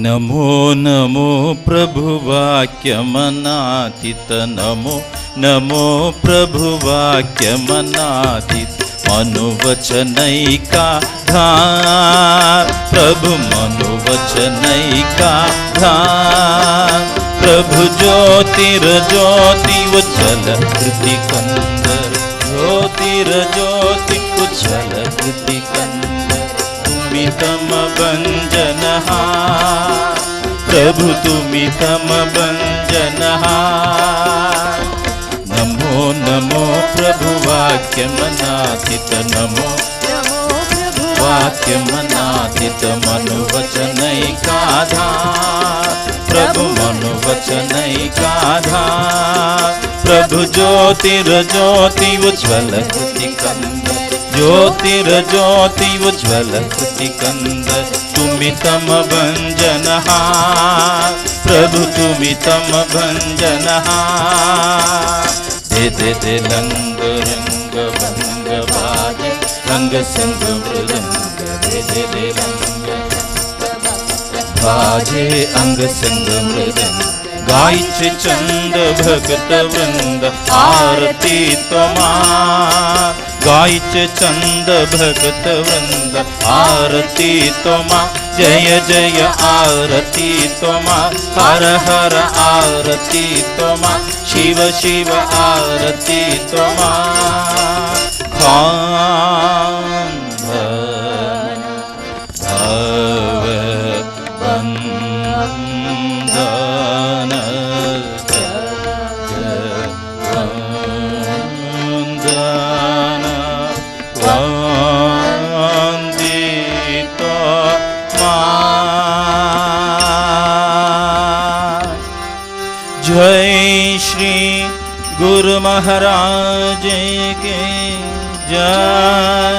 नमो नमो प्रभुवाक्यमनातीत नमो नमो प्रभुवाक्यमनातीत मनुवचनैकाधार प्रभु मनुवचनैकाधार प्रभु ज्योतिर्ज्योति उज्ज्वल कृतिकंदर ज्योतिर्ज्योति उज्ज्वल कृतिकंदर तुम्ही तमभंजनहा प्रभु तुम्ही तमभंजनहा नमो नमो प्रभु वाक्यमनातीत नमो वाक्यमनातीत मनुवचनैकाधार प्रभु मनुवचनैकाधार प्रभु ज्योतिर्ज्योति उज्ज्वल कृतिकंदर ज्योतिर्ज्योति उज्ज्वल कृतिकंदर तुम्ही तमभंजनहा प्रभु तुम्ही तमभंजनहा दे लंग रंग भंग बाजे रंग संग मृदंग दे लंग बाजे अंग संग मृदंग गायचे चंद भक्त वृंद आरती त्वमा गायचे चंद भक्त वृंद आरती त्वमा जय जय आरती त्वमा हर हर आरती त्वमा शिव शिव आरती त्वमा जय श्री गुरु महाराज के जय।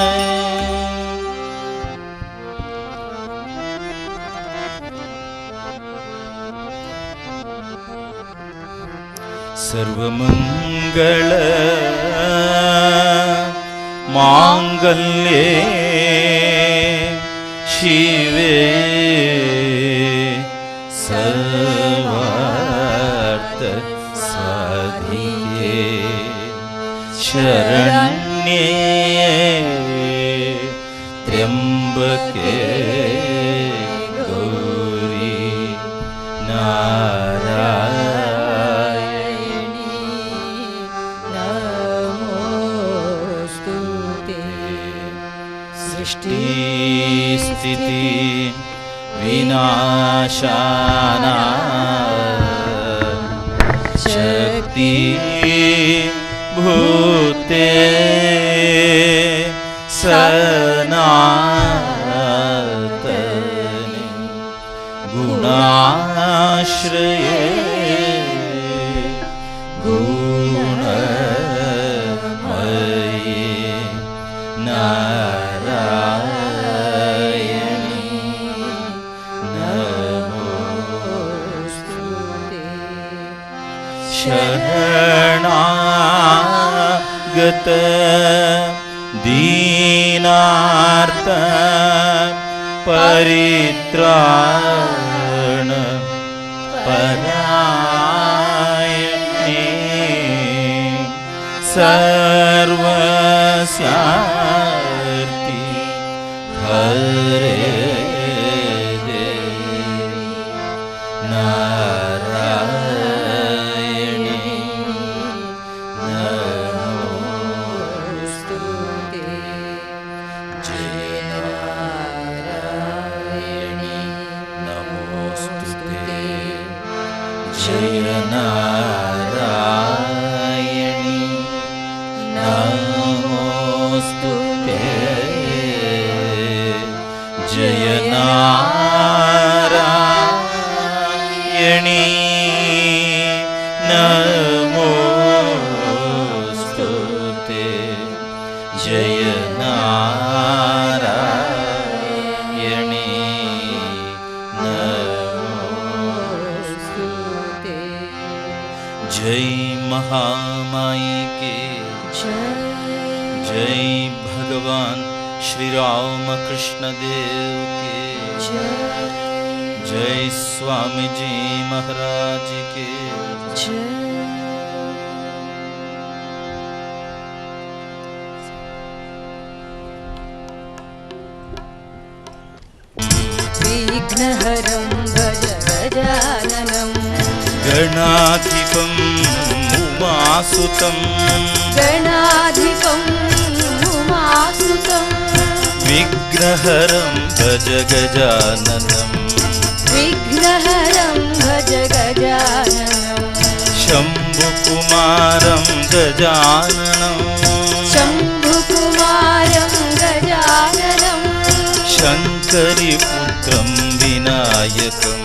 सर्वमंगल मांगल्ये शिवे सर्वार्थ साधिके शरण्ये त्र्यंबके गौरी नारायणी नमोस्तुते। सृष्टि स्थिति विनाशाना शक्ति भूते सनातने गुणाश्रये गुणमये नारायणी नमोस्तुते। शरणागत दीनार्थ परित्राण परायणे सर्वस्यार्ति हरे देवी नारायणी नमोस्तुते। जय नारायणी नमोस्तुते। जय नारायणी नमोस्तुते। जय नारायणी नमोस्तुते। जय नारायणी नमोस्तुते। जय महामाई के जय भगवान श्री राम कृष्ण देव के जय। स्वामी जी महाराज के जय। विघ्नहरं भज गजाननं गणाधिपं उमासुतं गणाधिपं उमासुतं विघ्नहरं भज गजाननं विघ्नहरं भज गजाननं शम्भुकुमारं गजाननं शम्भुकुमारं गजाननं शङ्करिपुत्रं विनायकं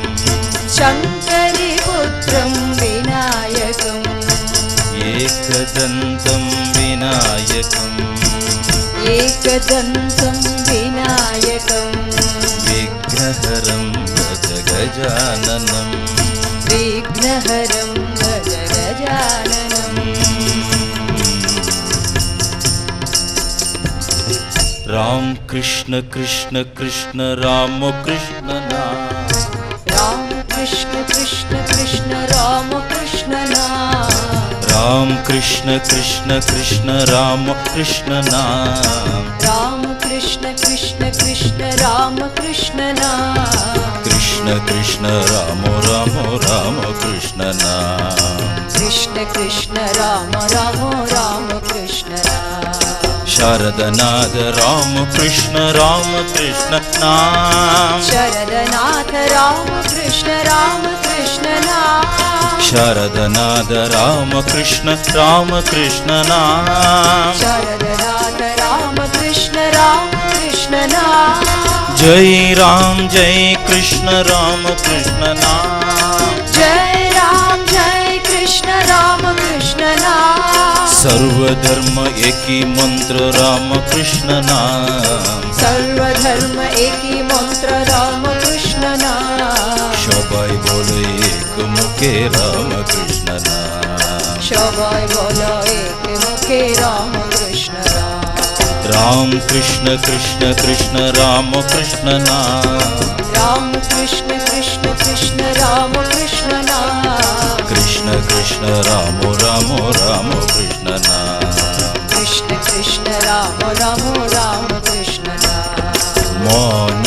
शङ्करिपुत्रं विनायकम् एकदन्तं विनायकम् एकदन्तं विनायकम् विघ्नहरं भज गजाननं विघ्नहरं भज गजाननम् राम कृष्ण कृष्ण कृष्ण राम कृष्ण नाम राम कृष्ण कृष्ण कृष्ण राम कृष्ण नाम राम कृष्ण कृष्ण कृष्ण राम कृष्ण नाम राम कृष्ण कृष्ण कृष्ण राम कृष्ण नाम कृष्ण कृष्ण राम राम राम कृष्ण नाम कृष्ण कृष्ण राम राम राम कृष्ण नाम शारदनाथ राम कृष्ण नाम शरदनाथ राम कृष्ण नाम शारदनाथ राम कृष्ण नाम शरदनाथ राम कृष्ण नाम जय कृष्ण राम कृष्ण नाम जय कृष्ण राम कृष्ण नाम सर्वधर्म एकी मंत्र राम कृष्ण नाम सर्वधर्म एकी मंत्र राम कृष्ण नाम सबाई बोलो एक मुखे राम कृष्ण नाम सबाई बोलो एक मुखे राम कृष्ण नाम राम कृष्ण कृष्ण कृष्ण राम कृष्ण नाम राम कृष्ण कृष्ण कृष्ण राम कृष्ण नाम कृष्ण कृष्ण राम राम राम कृष्ण नाम कृष्ण कृष्ण राम राम राम कृष्ण नाम मन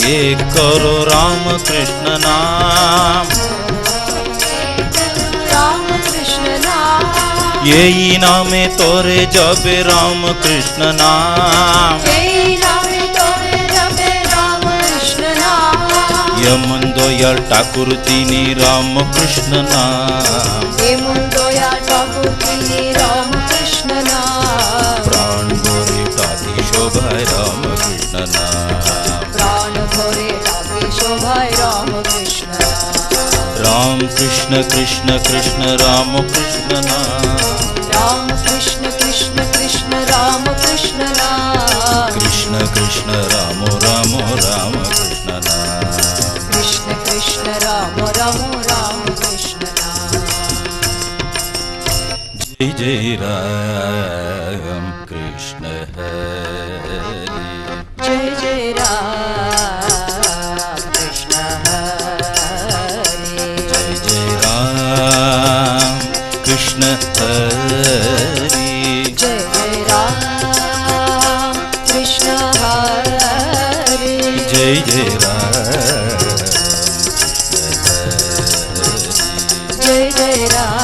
ये करो राम कृष्ण नाम राम कृष्ण नाम यही नामे तोरे जबे राम कृष्ण नाम यही नामे तोरे जपे राम कृष्ण नाम यमन दयाल ठाकुर तिनी राम कृष्ण नाम यमन दयाल ठाकुर तिनी राम कृष्ण नाम प्राण भरे टाकी शोभाय राम कृष्ण नाम प्राण भरे टाकी शोभाय राम कृष्ण नाम राम कृष्ण कृष्ण कृष्ण राम कृष्ण नाम राम कृष्ण कृष्ण कृष्ण राम कृष्ण नाम कृष्ण कृष्ण राम राम राम कृष्ण नाम कृष्ण कृष्ण राम राम राम कृष्ण नाम जय जय राम कृष्ण हरि जय जय राम कृष्ण हरे जय जय राम कृष्ण हरि जय जय राम कृष्ण हरे जय जय राम जय जय राम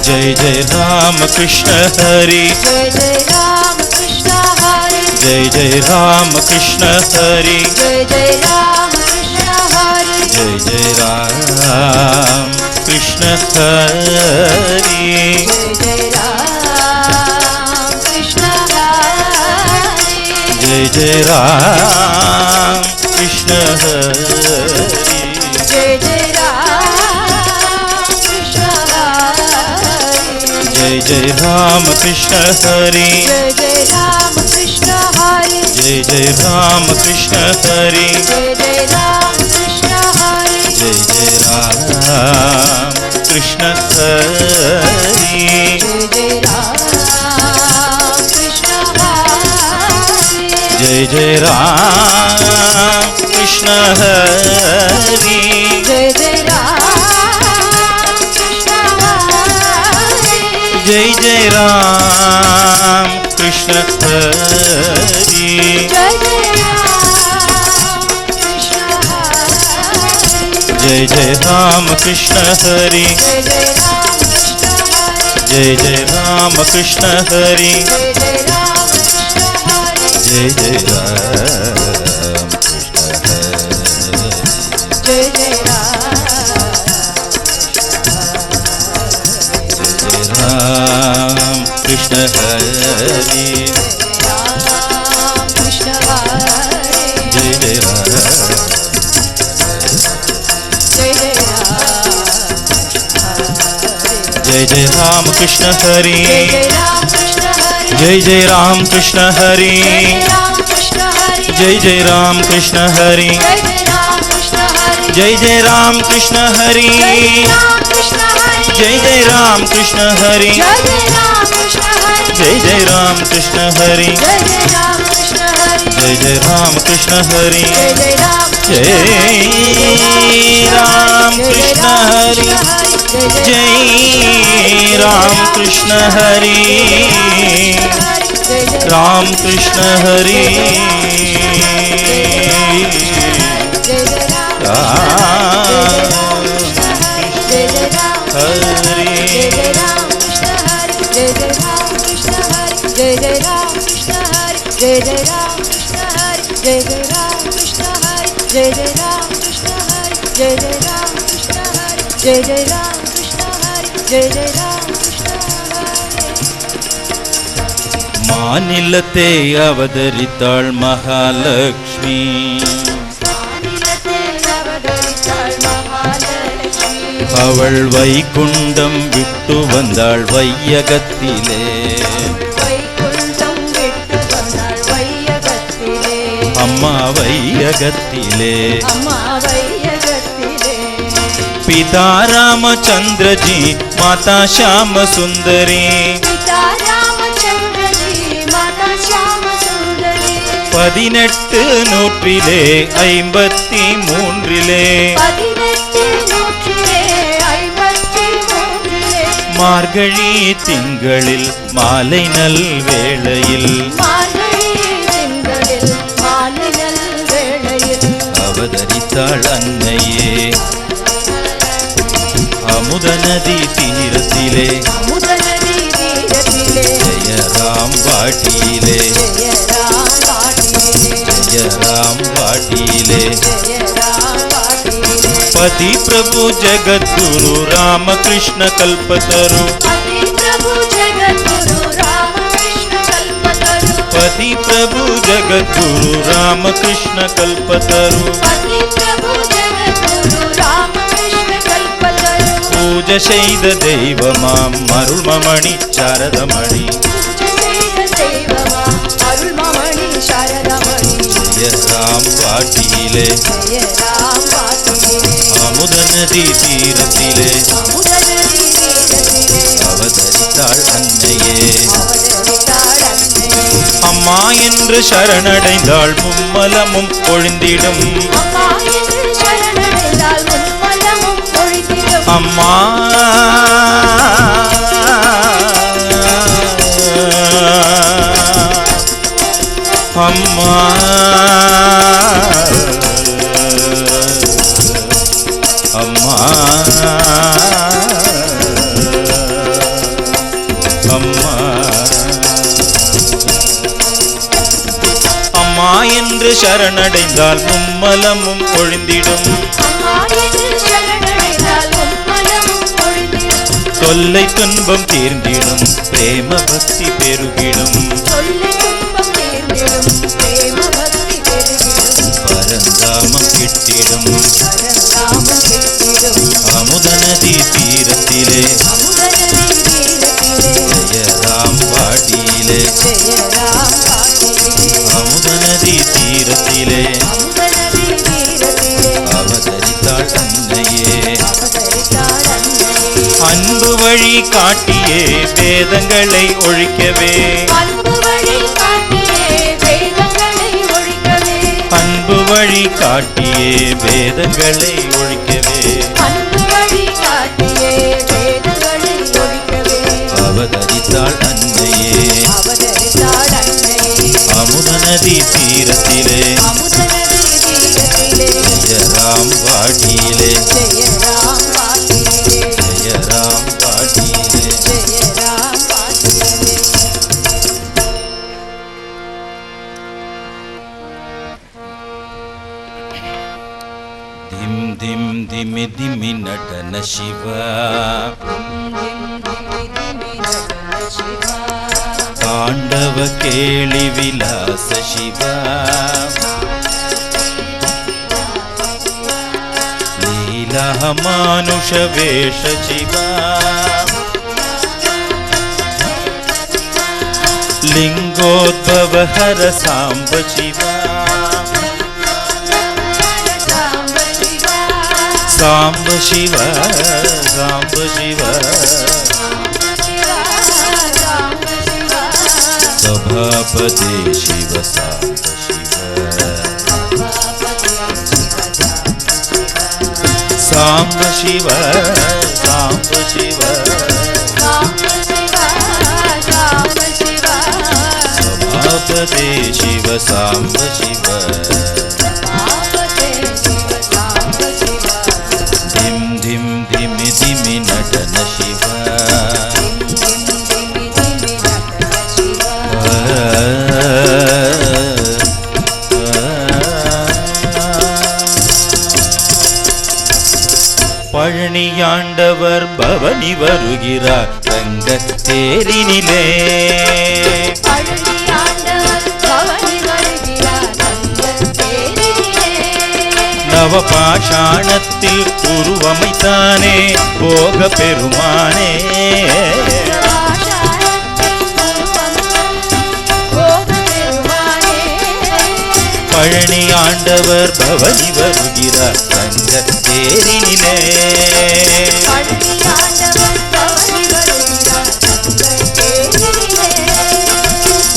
जय जय राम कृष्ण हरि जय जय राम कृष्ण हरे जय जय राम कृष्ण हरि जय जय राम कृष्ण हरे जय जय राम कृष्ण हरि जय जय राम कृष्ण हरे जय जय राम कृष्ण हरि जय जय राम कृष्ण हरे जय जय राम कृष्ण हरि जय जय राम कृष्ण हरे जय जय राम कृष्ण हरि जय जय राम कृष्ण हरे जय जय राम कृष्ण हरि जय जय राम जय जय राम कृष्ण हरि जय जय राम कृष्ण हरि जय जय राम कृष्ण हरि जय जय राम कृष्ण हरि जय जय राम कृष्ण हरि जय जय राम कृष्ण हरि जय जय राम कृष्ण हरि जय जय राम कृष्ण हरि जय जय राम कृष्ण हरि जय जय राम कृष्ण हरि जय जय राम कृष्ण हरि जय जय राम कृष्ण हरि जय जय राम कृष्ण हरि जय जय राम कृष्ण हरि जय राम कृष्ण हरि जय राम कृष्ण हरि राम कृष्ण हरि जय जय राम कृष्ण हरि जय जय राम कृष्ण हरि जय जय राम कृष्ण हरि जय जय राम कृष्ण हरि जय जय राम कृष्ण हरि जय जय राम कृष्ण हरि जय जय राम कृष्ण हरि மாநிலத்தை அவதரித்தாள் மகாலட்சுமி அவள் வைகுண்டம் விட்டு வந்தாள் வையகத்திலே அம்மா வையகத்திலே पिता रामचंद्र जी माता श्याम सुंदरी பதினெட்டு நூற்றிலே 53 மார்கழி திங்களில் மாலை நல் வேளையில் அவதரித்தாள் அன்னையே அமுத நதி தீரத்திலே ஜெய ராம் வாட்டியிலே जय राम वाटिले पति प्रभु जगत गुरु राम कृष्ण कल्पतरु पति प्रभु जगत गुरु राम कृष्ण कल्पतरु पूज செய்த தெய்வமாம் அருள்மணி சாரதமணி जय राम वाटिले अमुद नदी तीरத்திலே அவதரித்தாள் அன்னையே அம்மா என்று சரணடைந்தாள் மும்மலமும் பொழிந்திடும் அம்மா அம்மா அம்மா அம்மா அம்மா என்று சரணடைந்தால் மும்மலமும் பொழிந்திடும் தொல்லை துன்பம் தீர்ந்திடும் பிரேம பக்தி பெருகிடும் பரந்தாமம் கிட்டிடும் அமுத நதி தீரத்திலே ஜெய ராம் வாட்டியிலே அமுத நதி தீரத்திலே அவதரித்தாள் அன்னையே அன்பு வழி காட்டியே வேதங்களை ஒழிக்கவே வழி காட்டியே வேதங்களை ஒழிக்கவே அவதரித்தாள் அன்னையே அமுத நதி தீரத்திலே ஜெயராம் வாடியிலே ஜெயராம் வாடியிலே धिम धिम धिमि धिमि नटन शिवा तांडव केळि विलास शिवा लीला मानुष वेश शिवा लिंगोद्भव हर सांब शिवा सांब शिव सांब शिव सभापति शिव सांब शिव सांब शिव सांब शिव सभापति शिव सांब शिव धिमि नटन शिवा பழனியாண்டவர் பவனி வருகிறார் தங்கத்தேரினிலே நவபாஷாணத்தில் உருவமைத்தானே போக பெருமானே பழனி ஆண்டவர் பவனி வருகிறார் தங்கத்தேரினிலே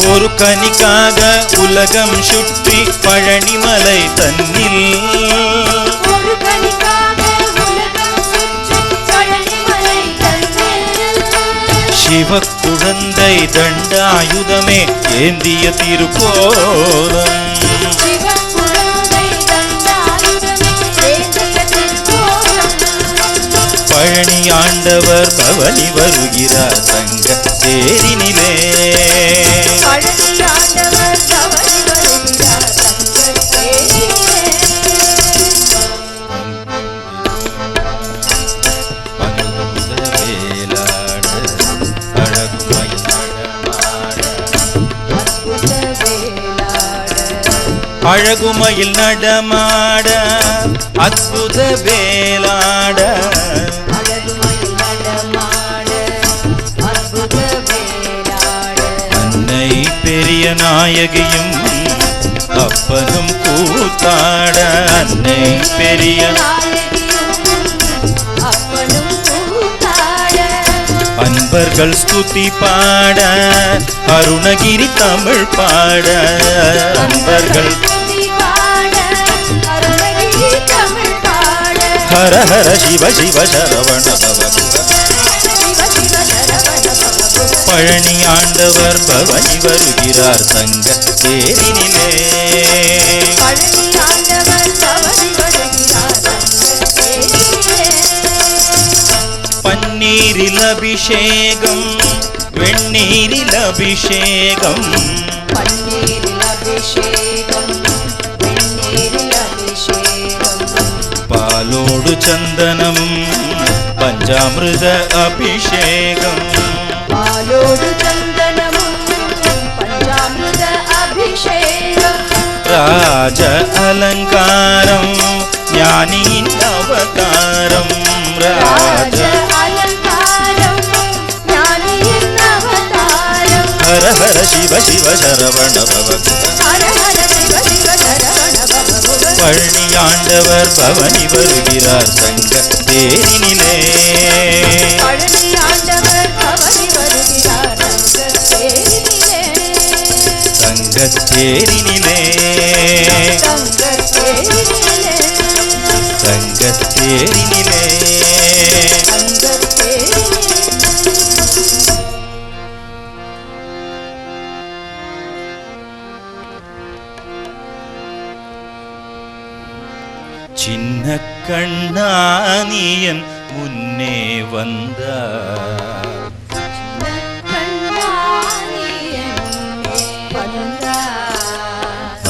ஒரு கனிக்காக உலகம் சுற்றி பழனிமலை தன்னில் சிவ குழந்தை தண்டாயுதமே ஏந்திய திருக்கோலம் பழனி ஆண்டவர் பவனி வருகிறார் தங்க தேரினிலே அழகுமயில் நடமாட அற்புத வேலாட அன்னை பெரிய நாயகியும் அப்பனும் கூத்தாட அன்னை பெரிய அன்பர்கள் ஸ்துதி பாட அருணகிரி தமிழ் பாட அன்பர்கள் ஹர ஹர சிவ சிவ சரவண பவ பழனி ஆண்டவர் பவனி வருகிறார் தங்க தேரினிலே பன்னீரில் அபிஷேகம் வெண்ணீரில் அபிஷேகம் பாலோடு சந்தனமும் பஞ்சாமிர்த அபிஷேகம் ராஜ அலங்காரம் ஞானியின் அவதாரம் ராஜ ஹர ஹர சிவ சிவ சரவண பவ பழனி ஆண்டவர் பவனி வருகிறார் தங்க தேரினிலே தங்க தேரினிலே தங்கத்தேரினிலே சின்ன கண்ணானியன் முன்னே வந்தார்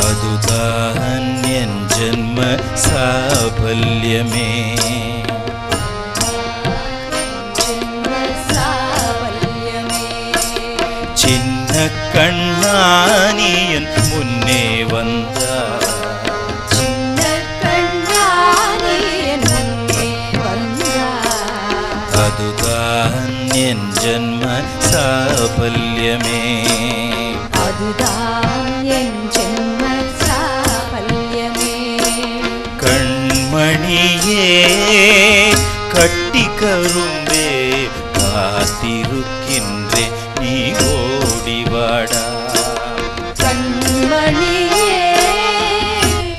அதுதான் என் ஜென்ம சாபல்யமே சின்ன கண்ணானியன் முன்னே வந்தார் அதுதான் என் ஜென்ம சாபல்யமே அதுதான் என் ஜென்ம சாபல்யமே கண்மணியே கட்டி கரும்பே காத்திருக்கின்றே நீ ஓடிவாடா கண்மணியே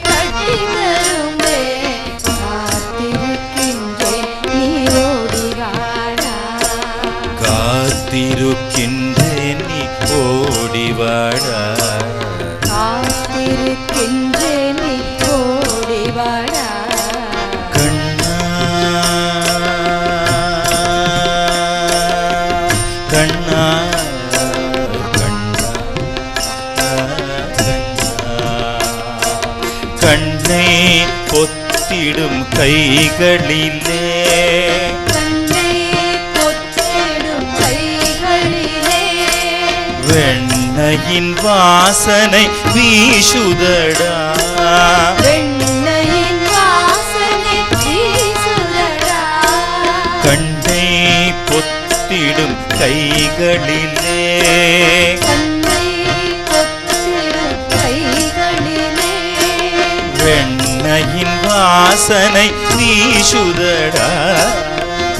கட்டி கரும்பே காத்திருக்கின்றே நீ ஓடிவாடா காத்திருக்கின்றேன் நீ ஓடிவாடா காத்திருக்கின்றேன் நீ ஓடிவாடா கண்ணா கண்ணா கண்ணா கண்ணை பொத்திடும் கைகளிலே வெண்ணையின் வாசனை வீசுதடா வெண்ணையின் வாசனை வீசுதடா கண்ணை பொத்திடும் கைகளிலே கண்ணை பொத்திடும் கைகளிலே வெண்ணையின் வாசனை வீசுதடா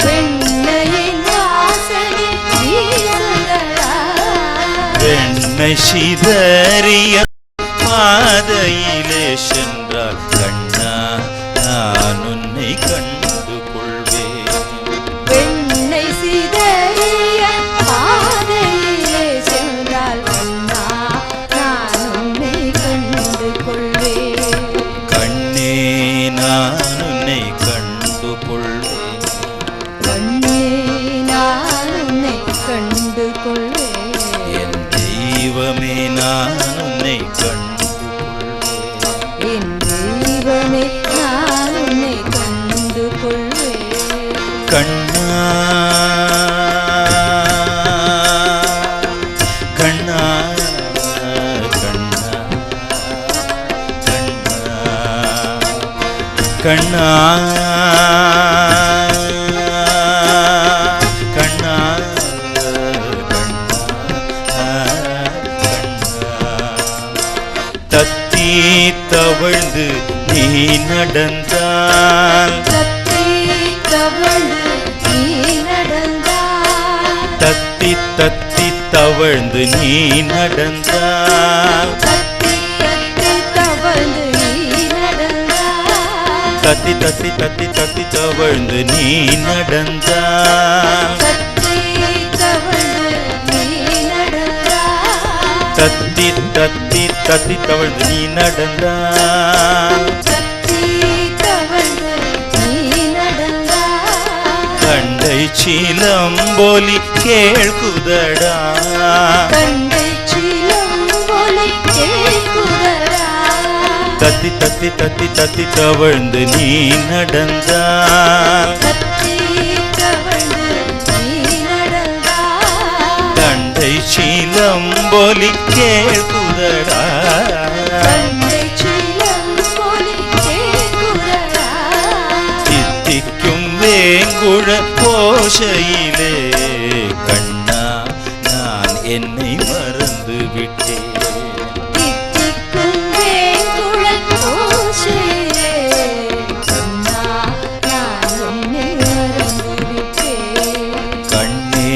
வெண்ணையின் வாசனை வீசுதடா வெண்ணை சிதறிய பாதையிலே சென்றார் கண்ணா நான் உன்னை கண்டு கொள்வேன் வெண்ணை சிதறிய பாதையிலே சென்றால் கண்ணா நான் உன்னை கண்டு கொள்வேன் கண்ணே நான் உன்னை கண்டு கொள்வேன் கண்ணே நான் உன்னை கண்டு கொள்வேன் என் தெய்வமே நான் உன்னை கண்டு கொள்வேன் என் தெய்வமே நான் உன்னை கண்டு கொள்வேன் கண்ணா கண்ணா கண்ணா கண்ணா கண்ணா கண்ணா தத்தி தவழ்ந்து நீ நடந்தால் தத்தி தவழ்ந்து நீ நடந்தால் தத்தி தத்தி தவழ்ந்து நீ நடந்தால் தத்தி தத்தி தவழ்ந்து நீ நடந்தால் தத்தி தத்தி தத்தி தத்தி தவழ்ந்து நீ நடந்தால் தத்தி தவழ்ந்து நீ நடந்தால் தத்தி தத்தி தத்தி தவழ்ந்து நீ நடந்தால் தத்தி தவழ்ந்து நீ நடந்தால் கண்டை சீலம்பொலி கேள்குதடா கண்டை சிலம்பொலி கேட்குதடா தத்தி தத்தி தத்தி தத்தி தவழ்ந்து நீ நடந்தால் தத்தி தவழ்ந்து நீ நடந்தால் கண்டை சீலம்பொலி கேள்குதடா கண்டை சிலம்பொலி கேட்குதடா தித்திக்கும் வேங்குழ கோஷையிலே கண்ணா நான் என்னை மறந்து விட்டேன் தித்திக்கும் வேங்குழல் ஓசையிலே கண்ணா நான் உன்னை மறந்து விட்டேன் கண்ணே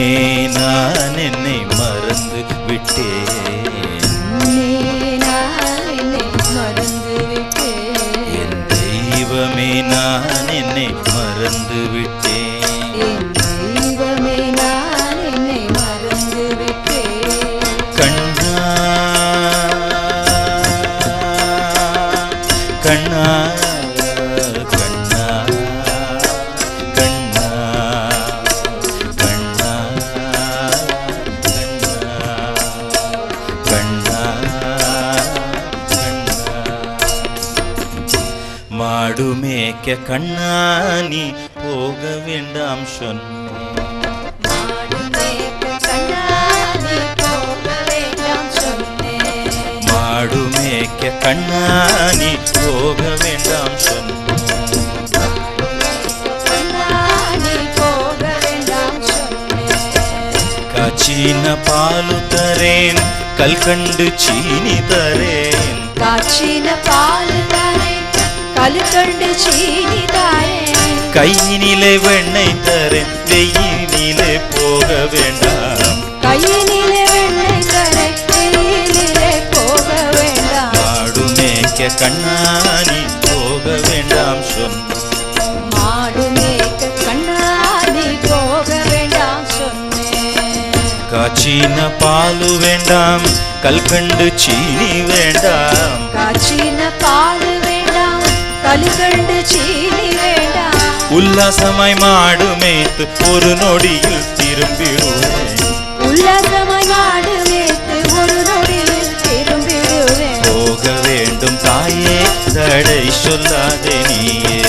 நான் என்னை மறந்து விட்டேன் உன்னை நான் என்னை மறந்து விட்டேன் என் தெய்வமே நான் மாடு மேய்க்க கண்ணானி போக வேண்டாம் சொன்னேன். மாடு மேய்க்க கண்ணானி போக வேண்டாம் சொன்னேன். காச்சின பாಲು தரேன் கல்கண்டு சீனி தரேன். காச்சின பால் தரேன் கல்கண்டு சீனி தரேன். கையினிலே வெண்ணெய் தரேன் வெயிலிலே போக வேண்டாம். கையினிலே வெண்ணெய் தரேன் வெயிலிலே போக வேண்டாம். மாடு மேய்க்க கண்ணானி போக வேண்டாம் சொன்னேன். மாடு மேய்க்க கண்ணானி போக வேண்டாம் சொன்னேன். காச்சின பாலு வேண்டாம் கல்கண்டு சீனி வேண்டாம். காச்சின பால் வேண்டாம் கல்கண்டு சீனி வேண்டாம். உல்லாசமாய் மாடு மேய்த்து ஒரு நொடியில் திரும்பிடுவேன். உல்லாசமாய் மாடு மேய்த்து ஒரு நொடியில் திரும்பிடுவேன். போக வேண்டும் தாயே தடை சொல்லாதே நீயே.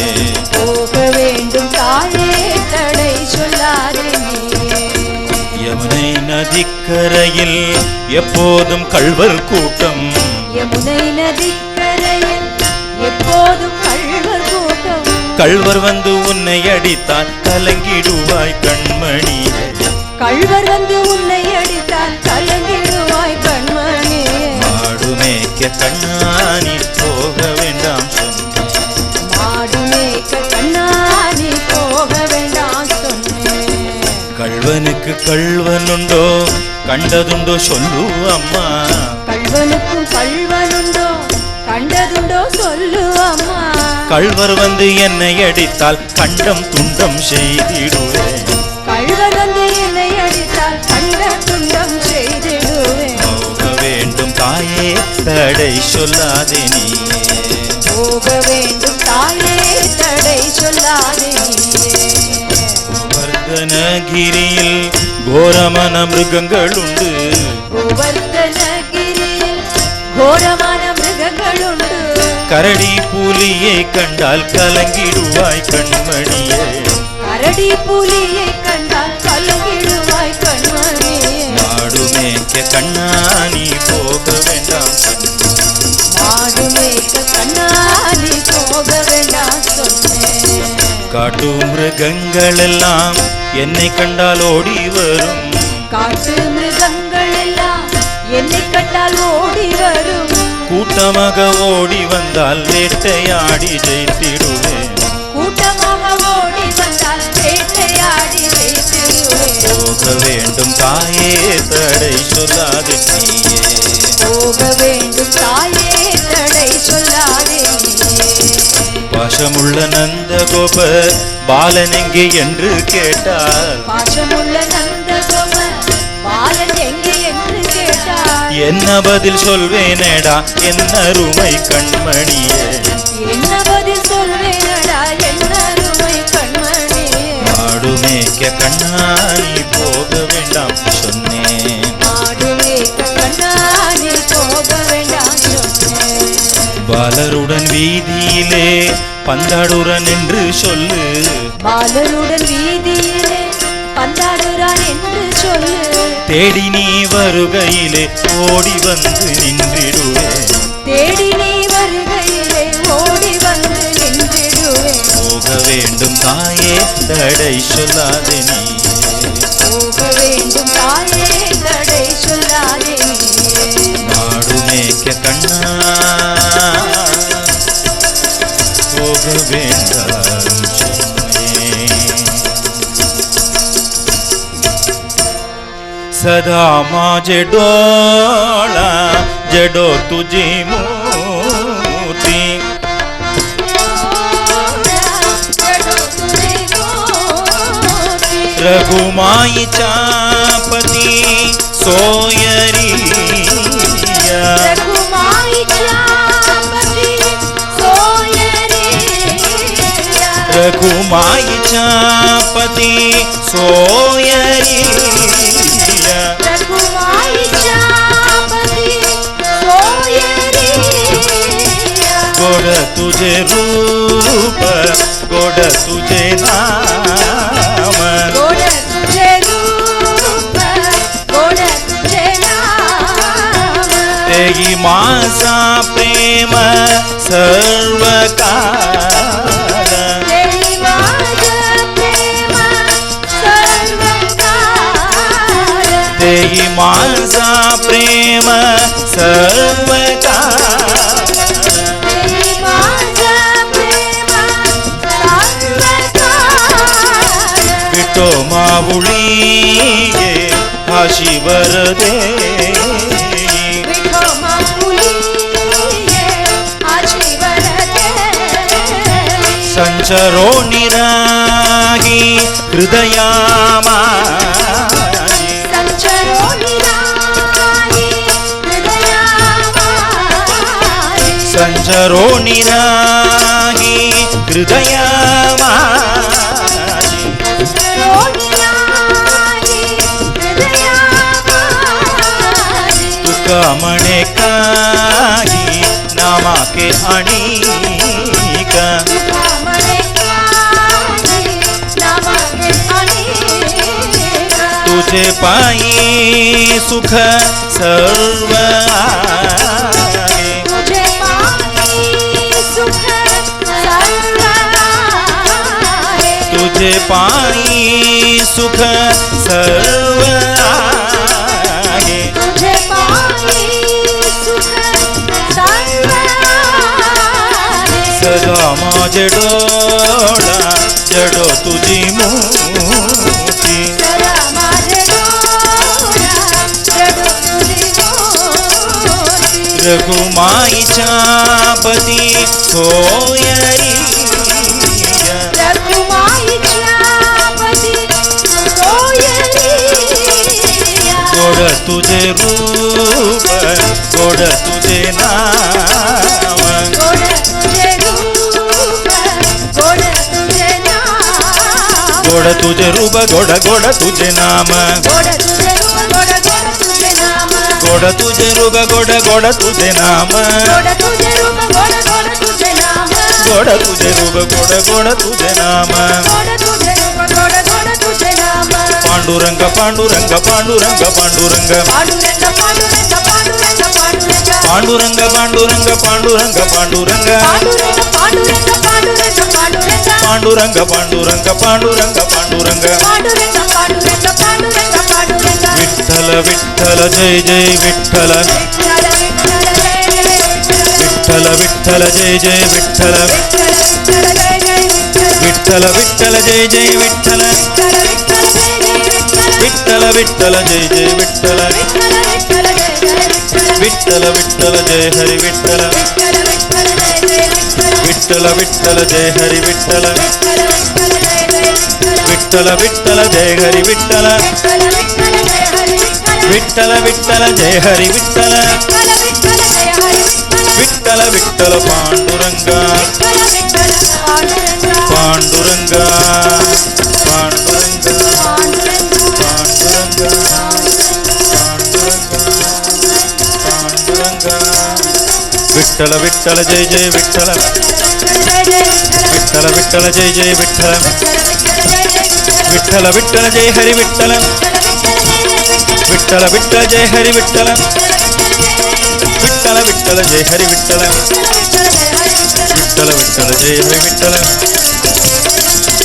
போக வேண்டும் தாயே தடை சொல்லாதே நீயே. யமுனை நதிக்கரையில் எப்போதும் கள்வர் கூட்டம். யமுனை நதிக்கரையில் எப்போதும் கள்வர் கூட்டம். கள்வர் வந்து உன்னை அடித்தால் கலங்கிடுவாய் கண்மணியே. கள்வர் வந்து உன்னை அடித்தால் கலங்கிடுவாய் கண்மணியே. மாடு மேய்க்க கண்ணானி போக வேண்டாம் சொன்னேன். மாடு மேய்க்க கண்ணானி போக வேண்டாம் சொன்னேன். கள்வனுக்கு கள்வனுண்டோ கண்டதுண்டோ சொல்லு அம்மா. கள்வனுக்கும் கள்வனுண்டோ கண்டதுண்டோ சொல்லு அம்மா. கள்வர் வந்து என்னை அடித்தால் கண்டம் துண்டம் செய்திடுவேன். கள்வர் வந்து என்னை அடித்தால் கண்ட துண்டம் செய்திடுவேன். போக வேண்டும் தாயே தடை சொல்லாதே நீயே. போக வேண்டும் தாயே தடை சொல்லாதே நீயே. கோவர்தனகிரியில் கோரமான மிருகங்கள் உண்டு. கோவர்தனகிரியில் கோரமான மிருகங்கள் உண்டு. கரடி புலியை கண்டால் கலங்கிடுவாய் கண்மணியே. கரடி புலியை கண்டால் கலங்கிடுவாய் கண்மணியே. மாடு மேய்க்க கண்ணானி போக வேண்டாம். மாடு மேய்க்க கண்ணானி போக வேண்டாம் சொன்னேன். காட்டு மிருகங்கள் எல்லாம் என்னை கண்டால் ஓடி வரும். காட்டு மிருகங்கள் எல்லாம் என்னை கண்டால் ஓடி வரும். கூட்டமாக ஓடி வந்தால் வேட்டையாடி ஜெயித்திடுவேன். கூட்டமாக ஓடி வந்தால் வேட்டையாடி ஜெயித்திடுவேன். போக வேண்டும் தாயே தடை சொல்லாதே நீயே. போக வேண்டும் தாயே தடை சொல்லாதே நீயே. பாசமுள்ள நந்தகோபர் பாலன் எங்கே என்று கேட்டார். பாசமுள்ள நந்தகோபர் பாலன் எங்கே என்று கேட்டார். என்ன பதில் சொல்வேனடா என் அருமை கண்மணியே. என்ன பதில் சொல்வேனடா என் அருமை கண்மணியே. மாடு மேய்க்க கண்ணானி போக வேண்டாம் சொன்னேன். மாடு மேய்க்க கண்ணானி போக வேண்டாம் சொன்னேன். பாலருடன் வீதியிலே பந்தாடுறான் என்று சொல்லு. பாலருடன் வீதியிலே பந்தாடுறான் என்று சொல்லு. தேடி நீ வருகையிலே ஓடி வந்து நின்றிடுவேன். தேடி நீ வருகையிலே ஓடி வந்து நின்றிடுவேன். போக வேண்டும் தாயே தடை சொல்லாதே நீயே. போக வேண்டும் தாயே தடை சொல்லாதே நீயே. மாடு மேய்க்க கண்ணா போக வேண்டாம் சொன்னேன். सदा माझे डोळा जडो तुझी मूर्ती. रघुमाईच्या पती सोयरिया. रघुमाईच्या पती सोयरिया. गोड तुझे रूप गोड तुझे नाम, गोड तुझे रूप, गोड तुझे नाम. तेही माझा प्रेम सर्व काळ, तेही माझं प्रेम सर्व काळ. तेही माझा प्रेम सर्व काळ. तेही माझं प्रेम सर्व काळ. विठो माऊली ये हाशीवर दे, विठो माऊली ये आशीवर दे. संचरो निरागी हृदया माझी, संचरो निरागी हृदया माझी. संचरो निरागी हृदया माझी. संचरो निरागी हृदया माझी. तुका म्हणे काही नामाके आणिक, तुका म्हणे काही नामाके अनेक. तुझे पायी सुख सर्व आहे, तुझे पायी सुख सर्व आहे. तुझे पायी सुख सर्व आहे. तुझे पायी सुख सर्व आहे. सदा माझे डोळा जडो तुझी मूर्ती, सदा माझे डोळा जडो तुझी मूर्ती. रघुमाईच्या पती सोयरी, रघुमाईच्या पती सोयरिया. गोड तुझे रूप, गोड तुझे नाम, गोड तुझे रूप, गोड तुझे नाम. गोड तुझे रूप, गोड गोड तुझे नाम, गोड तुझे रूप, गोड गोड तुझे नाम. गोड तुझे रूप, गोड गोड तुझे नाम, गोड तुझे रूप, गोड गोड तुझे नाम. गोड तुझे रूप, गोड गोड तुझे नाम. गोड तुझे रूप, गोड गोड तुझे नाम. पांडुरंग पांडुरंग पांडुरंग पांडुरंग, पांडुरंग पांडुरंग पांडुरंग पांडुरंग. पांडुरंग पांडुरंग पांडुरंग पांडुरंग, पांडुरंग पांडुरंग पांडुरंग पांडुरंग. पांडुरंग पांडुरंग पांडुरंग पांडुरंग, पांडुरंग पांडुरंग पांडुरंग पांडुरंग. विठ्ठल विठ्ठल जय जय विठ्ठल, विठ्ठल विठ्ठल जय जय विठ्ठल. विठ्ठल विठ्ठल जय जय विठ्ठल, विठ्ठल विठ्ठल जय जय विठ्ठल. विठ्ठल विठ्ठल जय जय विठ्ठल, विठ्ठल विठ्ठल जय जय विठ्ठल. विठ्ठल विठ्ठल जय हरी विठ्ठल, विठ्ठल विठ्ठल जय हरी विठ्ठल. विठ्ठल विठ्ठल जय हरी विठ्ठल, विठ्ठल विठ्ठल जय हरी विठ्ठल. विठ्ठल विठ्ठल पांडुरंगा पांडुरंगा पांडुरंगा पांडुरंगा पांडुरंगा. विठ्ठल विठ्ठल जय जय विठ्ठल, विठ्ठल विठ्ठल जय जय विठ्ठल, विठ्ठल विठ्ठल जय हरी विठ्ठल, विठ्ठल विठ्ठल जय हरी विठ्ठल, विठ्ठल विठ्ठल जय हरी विठ्ठल, विठ्ठल विठ्ठल जय हरी विठ्ठल,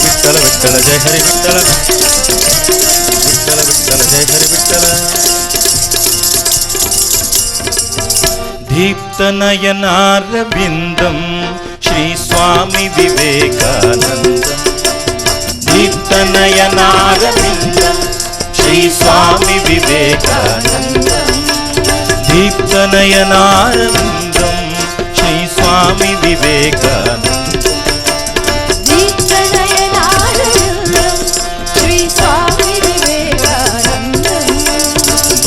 विठ्ठल विठ्ठल जय हरी विठ्ठल, विठ्ठल विठ्ठल जय हरी विठ्ठल. दीप्त नयनारविंदम श्री स्वामी विवेकानंदम, दीप्त नयनारविंदम श्री स्वामी विवेकानंदम, दीप्त नयनारविंदम श्री स्वामी विवेकानंदम. दीप्तनयनारविन्दं श्री स्वामी विवेकानन्दं.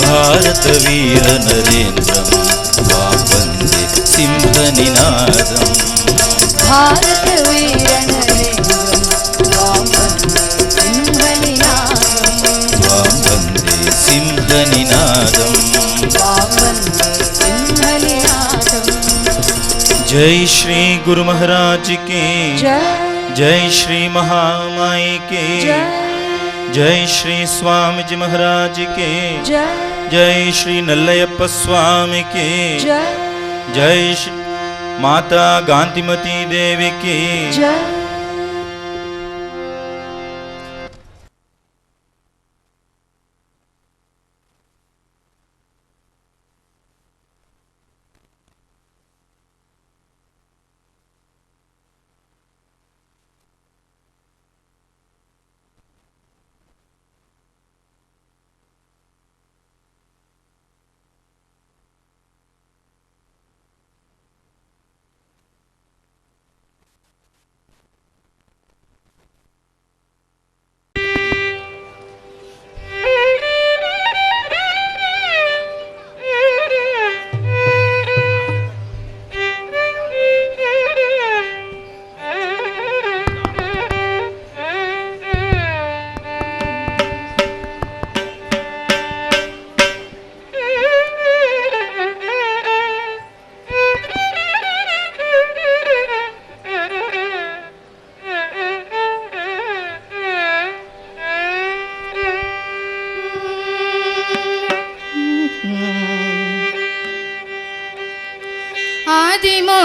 भारतवीर नरेन्द्रं त्वां वन्दे सिंहनिनादम्, भारतवीर नरेन्द्रं त्वां वन्दे सिंहनिनादम्. त्वां वन्दे सिंहनिनादम्. त्वां वन्दे सिंहनिनादम्. जय श्री गुरु महाराज की जय श्री महामाई की जय श्री स्वामी जी महाराज की जय श्री नल्लयप्पा स्वामी की जय श्री माता गांधीमती देवी की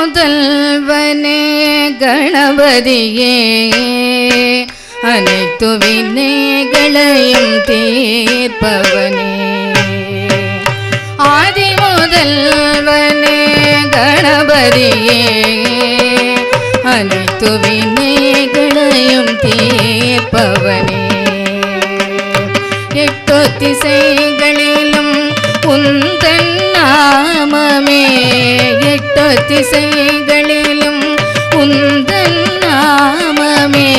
முதல்வனே கணபதியே அனைத்து வினைகளையும் தீர்ப்பவனே ஆதி முதல்வனே கணபதியே அனைத்து வினைகளையும் தீர்ப்பவனே எட்டு திசைகளிலும் உந்தன் நாமமே எட்டு திசைகளிலும் உந்தன் நாமமே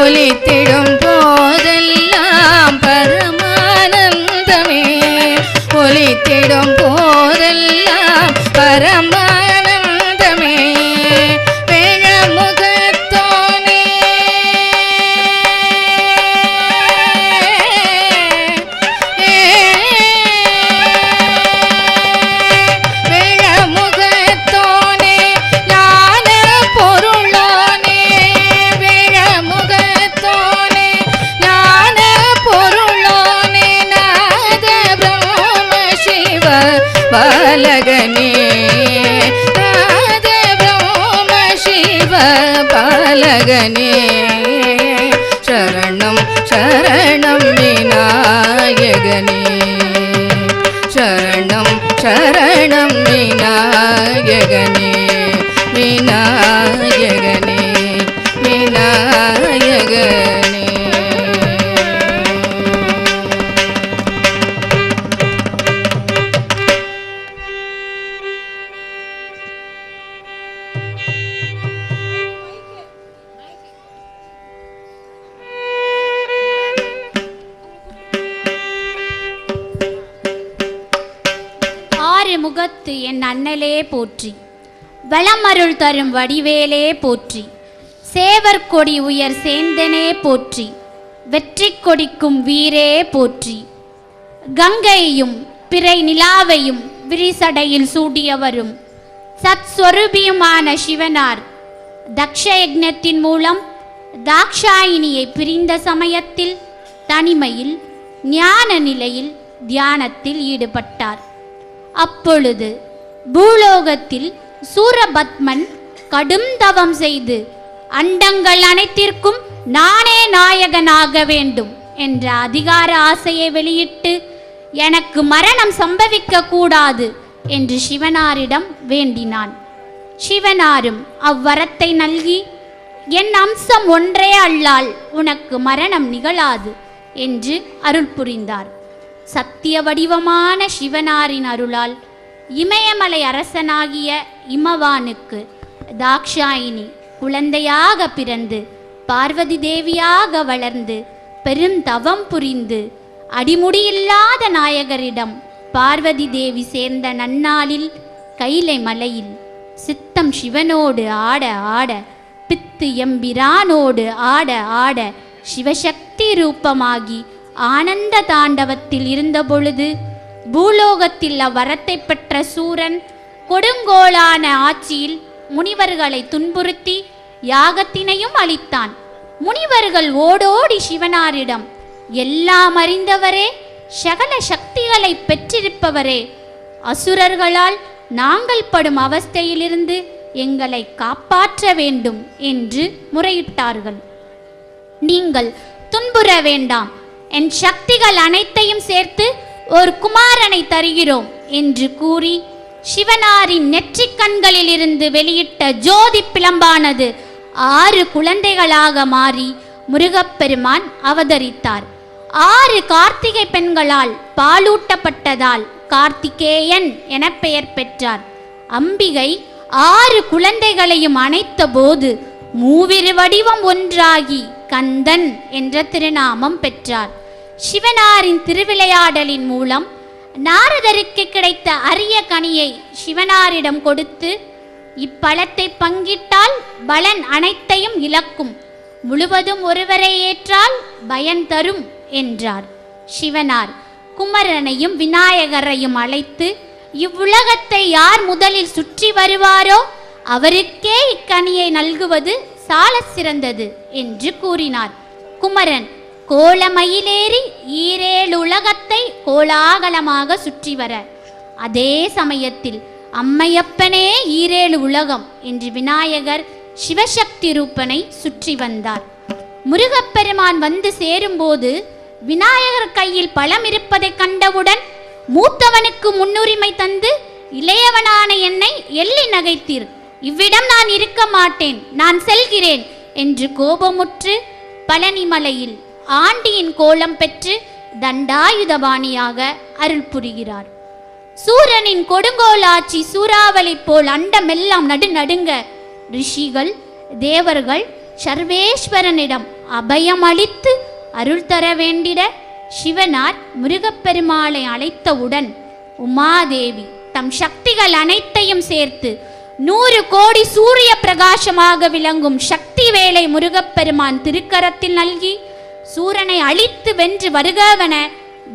ஒலித்திடும் போதெல்லாம் பரமானந்தமே ஒலித்திடும் போதெல்லாம் பரமானந்தமே வேழமுகத்தோனே பாலகனே நாத பிரம்ம சிவ பாலகனே சரணம் சரணம் விநாயகனே சரணம் சரணம் விநாயகனே விநாயகனே விநாயகனே முகத்து என் அண்ணலே போற்றி வளமருள் தரும் வடிவேலே போற்றி சேவர் கொடி உயர் சேந்தனே போற்றி வெற்றி கொடிக்கும் வீரே போற்றி கங்கையும் பிறை நிலாவையும் விரிசடையில் சூடியவரும் சத்ஸ்வரூபியுமான சிவனார் தக்ஷ யக்ஞத்தின் மூலம் தாக்ஷாயினியை பிரிந்த சமயத்தில் தனிமையில் ஞான நிலையில் தியானத்தில் ஈடுபட்டார். அப்பொழுது பூலோகத்தில் சூரபத்மன் கடும் தவம் செய்து அண்டங்கள் அனைத்திற்கும் நானே நாயகனாக வேண்டும் என்ற அதிகார ஆசையை வெளியிட்டு எனக்கு மரணம் சம்பவிக்க கூடாது என்று சிவனாரிடம் வேண்டினான். சிவனாரும் அவ்வரத்தை நல்கி என் அம்சம் ஒன்றே அல்லால் உனக்கு மரணம் நிகழாது என்று அருள் புரிந்தார். சத்திய வடிவமான சிவனாரின் அருளால் இமயமலை அரசனாகிய இமவானுக்கு தாக்ஷாயினி குழந்தையாக பிறந்து பார்வதி தேவியாக வளர்ந்து பெரும் தவம் புரிந்து அடிமுடியில்லாத நாயகரிடம் பார்வதி தேவி சேர்ந்த நன்னாளில் கைலை மலையில் சித்தம் சிவனோடு ஆட ஆட பித்து எம்பிரானோடு ஆட ஆட சிவசக்தி ரூபமாகி ஆனந்த தாண்டவத்தில் இருந்தபொழுது பூலோகத்தில் அவ்வரத்தை பெற்ற சூரன் கொடுங்கோளான ஆட்சியில் முனிவர்களை துன்புறுத்தி யாகத்தினையும் அளித்தான். முனிவர்கள் ஓடோடி சிவனாரிடம், எல்லாம் அறிந்தவரே, சகல சக்திகளை பெற்றிருப்பவரே, அசுரர்களால் நாங்கள் படும் அவஸ்தையிலிருந்து எங்களை காப்பாற்ற வேண்டும் என்று முறையிட்டார்கள். நீங்கள் துன்புற வேண்டாம், என் சக்திகள் அனைத்தையும் சேர்த்து ஒரு குமாரனை தருகிறோம் என்று கூறி சிவனாரின் நெற்றிக் கண்களிலிருந்து வெளியிட்ட ஜோதி பிளம்பானது 6 குழந்தைகளாக மாறி முருகப்பெருமான் அவதரித்தார். 6 கார்த்திகை பெண்களால் பாலூட்டப்பட்டதால் கார்த்திகேயன் என பெயர் பெற்றார். அம்பிகை 6 குழந்தைகளையும் அணைத்த போது மூவிரு வடிவம் ஒன்றாகி கந்தன் என்ற திருநாமம் பெற்றார். சிவனாரின் திருவிளையாடலின் மூலம் நாரதருக்கு கிடைத்த அரிய கனியை சிவனாரிடம் கொடுத்து, இப்பழத்தை பங்கிட்டால் பலன் அனைத்தையும் இழக்கும், முழுவதும் ஒருவரை ஏற்றால் பயன் தரும் என்றார். சிவனார் குமரனையும் விநாயகரையும் அழைத்து, இவ்வுலகத்தை யார் முதலில் சுற்றி வருவாரோ அவருக்கே இக்கனியை நல்குவது சால சிறந்தது என்று கூறினார். குமரன் கோலமயிலேறி 7 உலகத்தை கோலாகலமாக சுற்றி வர, அதே சமயத்தில் அம்மையப்பனே 7 உலகம் என்று விநாயகர் சிவசக்தி ரூபனை சுற்றி வந்தார். முருகப்பெருமான் வந்து சேரும்போது விநாயகர் கையில் பழம் இருப்பதை கண்டவுடன் மூத்தவனுக்கு முன்னுரிமை தந்து இளையவனான என்னை எள்ளி நகைத்தீர், இவ்விடம் நான் இருக்க மாட்டேன், நான் செல்கிறேன் என்று கோபமுற்று பழனிமலையில் ஆண்டியின் கோலம் பெற்று தண்டாயுதபாணியாக அருள் புரிகிறார். சூரனின் கொடுங்கோலாட்சி சூறாவளி போல் அண்டமெல்லாம் நடுநடுங்க ரிஷிகள் தேவர்கள் சர்வேஸ்வரனிடம் அபயம் அளித்து அருள் தர வேண்டிட சிவனார் முருகப்பெருமாளை அழைத்தவுடன் உமாதேவி தம் சக்திகள் அனைத்தையும் சேர்த்து 100 கோடி சூரிய பிரகாசமாக விளங்கும் சக்தி வேலை முருகப்பெருமான் திருக்கரத்தில் நல்கி சூரனை அழித்து வென்று வருகவன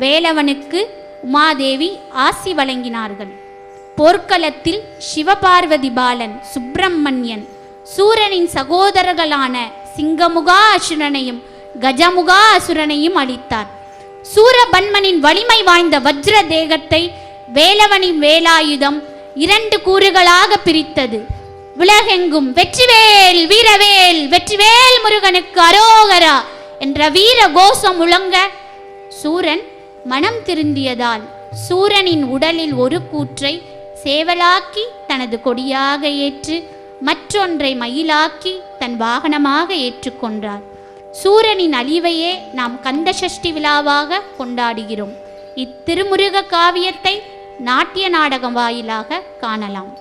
வேலவனுக்கு உமாதேவி ஆசி வழங்கினார்கள். போர்க்களத்தில் சிவபார்வதி பாலன் சுப்பிரமணியன் சூரனின் சகோதரர்களான சிங்கமுகா அசுரனையும் கஜமுகா அசுரனையும் அழித்தார். சூரபன்மனின் வலிமை வாய்ந்த வஜ்ர தேகத்தை வேலவனின் வேலாயுதம் 2 கூறுகளாக பிரித்தது. உலகெங்கும் வெற்றிவேல் வீரவேல் வெற்றிவேல் முருகனுக்கு அரோகரா என்ற வீர கோஷம் முழங்க சூரன் மனம் திருந்தியதால் சூரனின் உடலில் ஒரு கூற்றை சேவலாக்கி தனது கொடியாக ஏற்று மற்றொன்றை மயிலாக்கி தன் வாகனமாக ஏற்றுக்கொண்டார். சூரனின் அழிவையே நாம் கந்த சஷ்டி விழாவாக கொண்டாடுகிறோம். இத்திருமுருக காவியத்தை நாட்டிய நாடகம் வாயிலாக காணலாம்.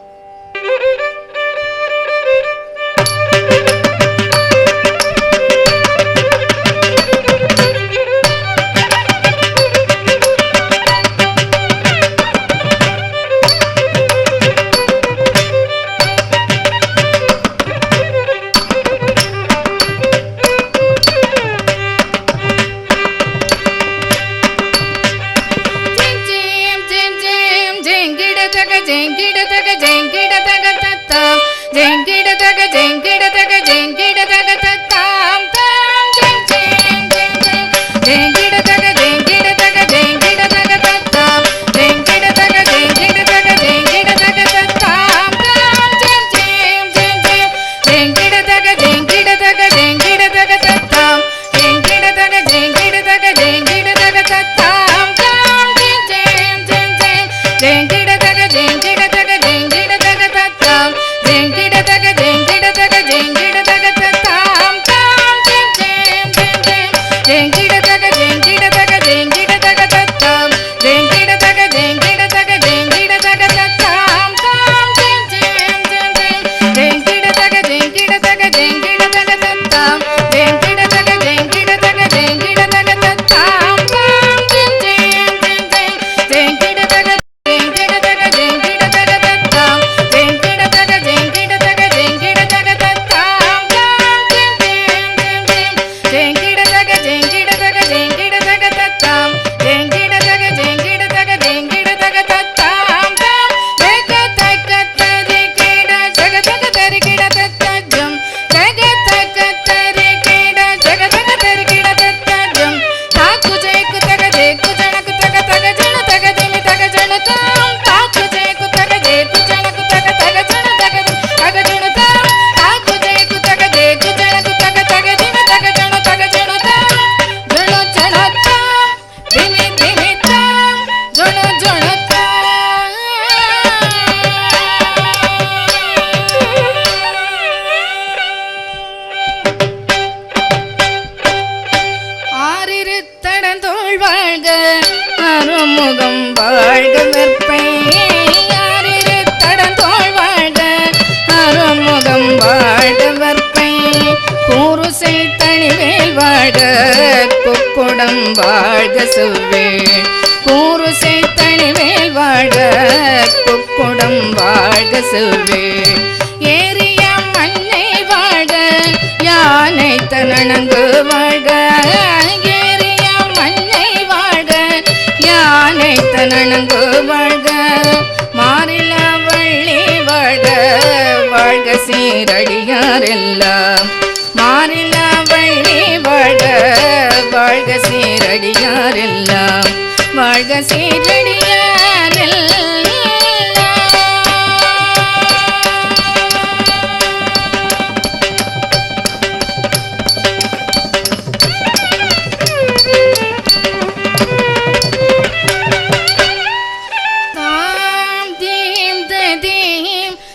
வாழ்க கொக்குடம் வாழ்க செவ்வேள் கூறு செய்தணிவேல் வாழ்க கொக்குடம் வாழ்க செவ்வேள் ஏறிய மண்ணை வாழ்க யானை தனணங்கு வாழ்க ஏறிய மண்ணை வாழ்க யானை தனணங்கு வாழ்க மாறில வள்ளி வாழ்க வாழ்க சீரடியாரெல்லாம் மாறில வள்ளி வாழ்க வாழ்க சீரடியாரெல்லாம் வாழ்க சீரடியாரெல்லாம்.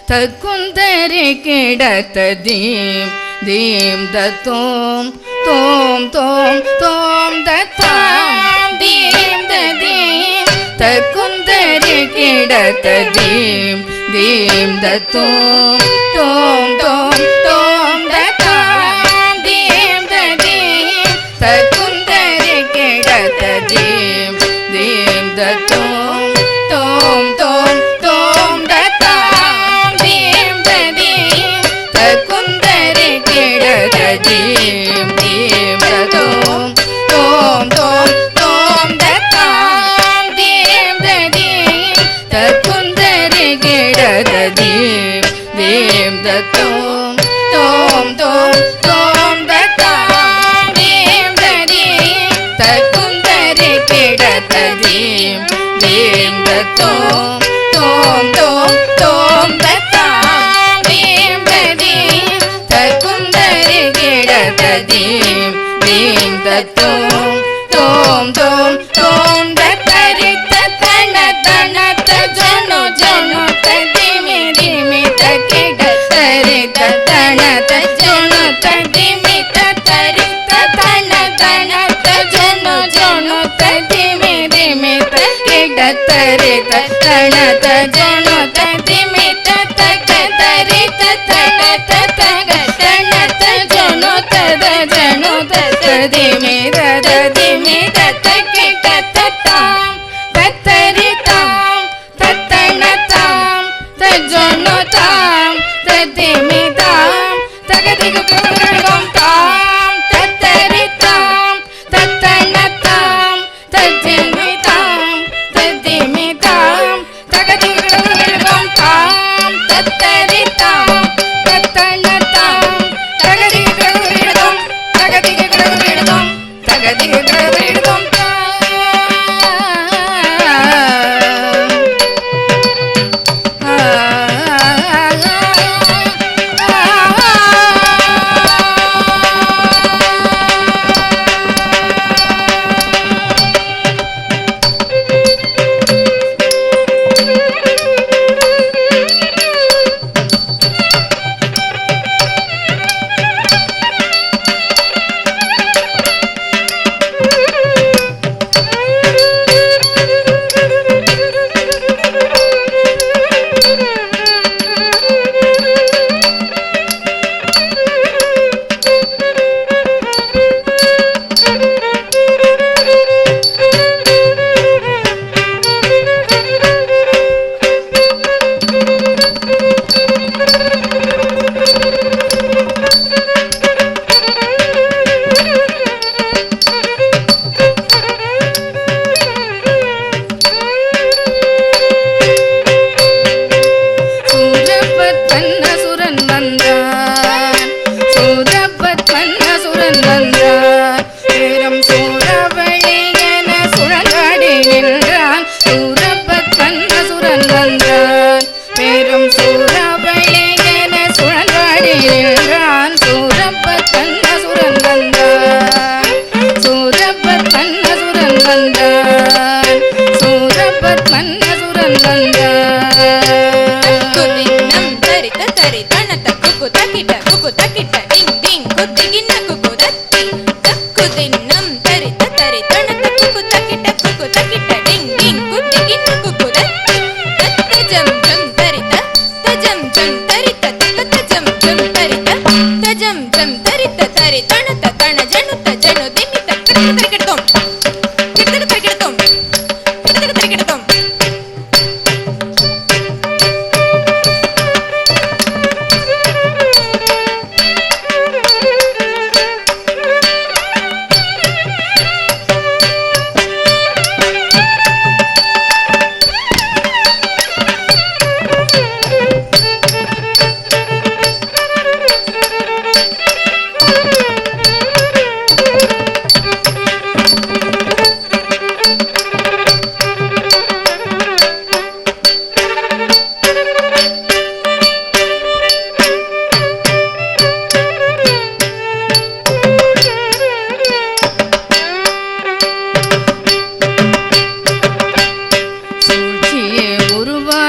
தக்குந்தரி கிடத்ததீம் தீம் தத்தோம் தோம் தோம் தோம் தத்தாம் தீம் ததீம் தக்குந்தரி கிடத்ததீம் தீம் தத்தோம் தோம் தோம் தோம் தத்தாம் தீம் ததீம் தக்குந்தரி கிடத்ததீம் தீம் தத்தோம் தோம் தோம் தோம் தத்தாம் தீம் ததீம் தக்குந்தரி கிடத்ததீம் தீம் தத்தோம் தோம் தோம் தோம் தத்தாம் தீம் ததீம் தக்குந்தரி கிடத்ததீம் தீம் தத்தோம் தோம் தோம் தோம் தத்தாம் தீம் ததீம் தக்குந்தரி கிடத்ததீம் தீம் தத்தோம் தோம் தோம் தோம் தத்தாம் தீம் ததீம் தக்குந்தரி கிடத்ததீம் தீம் தத்தோம் தோம் தோம் தோம் தத்தரி தத்தன தன தஜனோ ஜனோ ததிமி திமி தக்கிடத்தரி தத்தன தஜனோ ததிமி தத்தரி தத்தன தன தஜனோ ஜனோ ததிமி திமி தக்கிடத்தரி தத்தன தஜனோ ததிமி தத்தக்கதரி தத்தன தத்தகதன தஜனோ ததஜனோ ததிமி ததிமி தத்தக்கிடத்தத்தாம் தத்தரி தாம் தத்தன தாம் தஜனோ தாம் ததிமி தாம் தகதிகம் தாம் தத்தரி தாம் தத்தன தாம் ததிமி தாம் ததிமி தாம் தகதிகம் தாம் தத்தரி தாம் தத்தன தாம் தகதிகம் தகதிகம் தகதிகம் ತಜಂ ತರಿತ ತರಿ ತಣತ ತಣ ಜಣುತ ಜಣು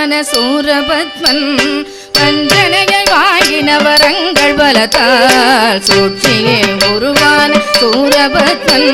உருவான சூரபத்மன் வஞ்சனையை வாங்கின வரங்கள் பலத்தால் சூழ்ச்சியே உருவான சூரபத்மன்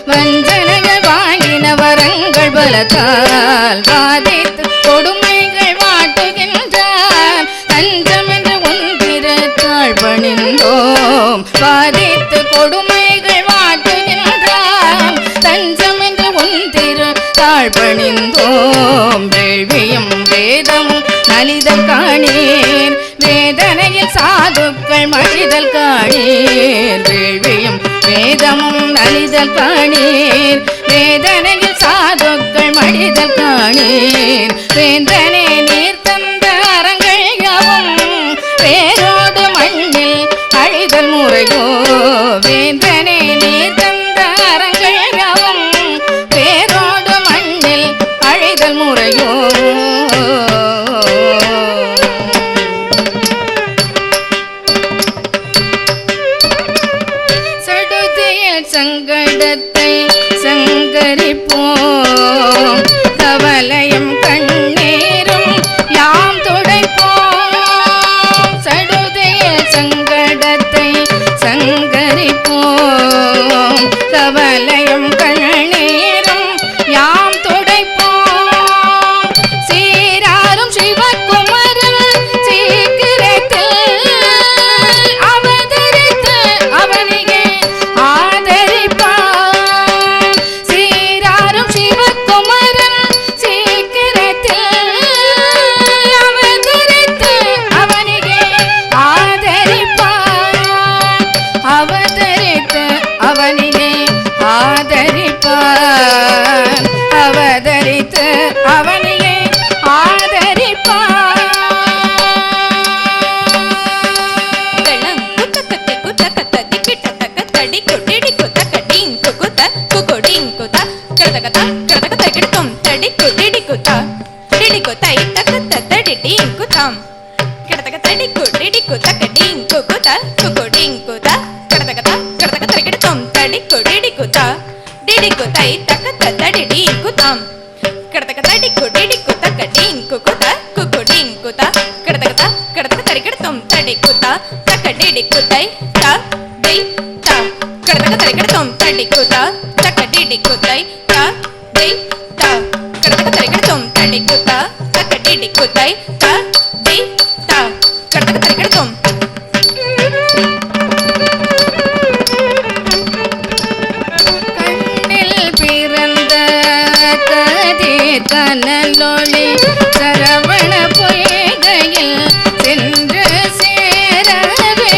வஞ்சனையை வாங்கின வரங்கள் பலத்தால் வாதித்து கொடுமைகள் வாட்டுகின்றான் தஞ்சம் என்று ஒன்றிரத்தாள் பணிந்தோம் வாதித்து கொடுமைகள் வாட்டுகின்றான் தஞ்சம் என்று ஒன்றிரத்தாள் பணிந்தோம் வேள்வியும் வேதமும் நலிதல் காணீர் வேதனையில் சாதுக்கள் மழிதல் காணீர் வேள்வியும் வேதமும் நலிதல் காணீர் வேதனையில் சாதுக்கள் மழிதல் காணீர் வேந்தனே நீர் தந்த அறங்கள் யாவும் வேரோடு மண்ணில் அழிதல் முறையோ வேந்தனே நீர் தந்த அறங்கள் யாவும் வேரோடு மண்ணில் அழிதல் முறையோ சங்கடத்தை சங்கரிப்போம் கவலையும் கண்ணீரும் யாம் துடைப்போம் சடுதிய சங்கடத்தை சங்கரிப்போம் கவலையும் கண்ணீரும் யாம் துடைப்போம் சீராரும் சிவகுமரன் சீக்கிரத்தில் அவதரித்து அவனியே ஆதரிப்பான் சீராரும் சிவகுமரன் சீக்கிரத்தில் அவதரித்து அவனியே ஆதரிப்பான் அவதரித்து அவனியே ஆதரிப்பான் அவதரித்து அவனியே ஆதரிப்பான் கனலொளி சரவண பொய்கையில் சென்று சேரவே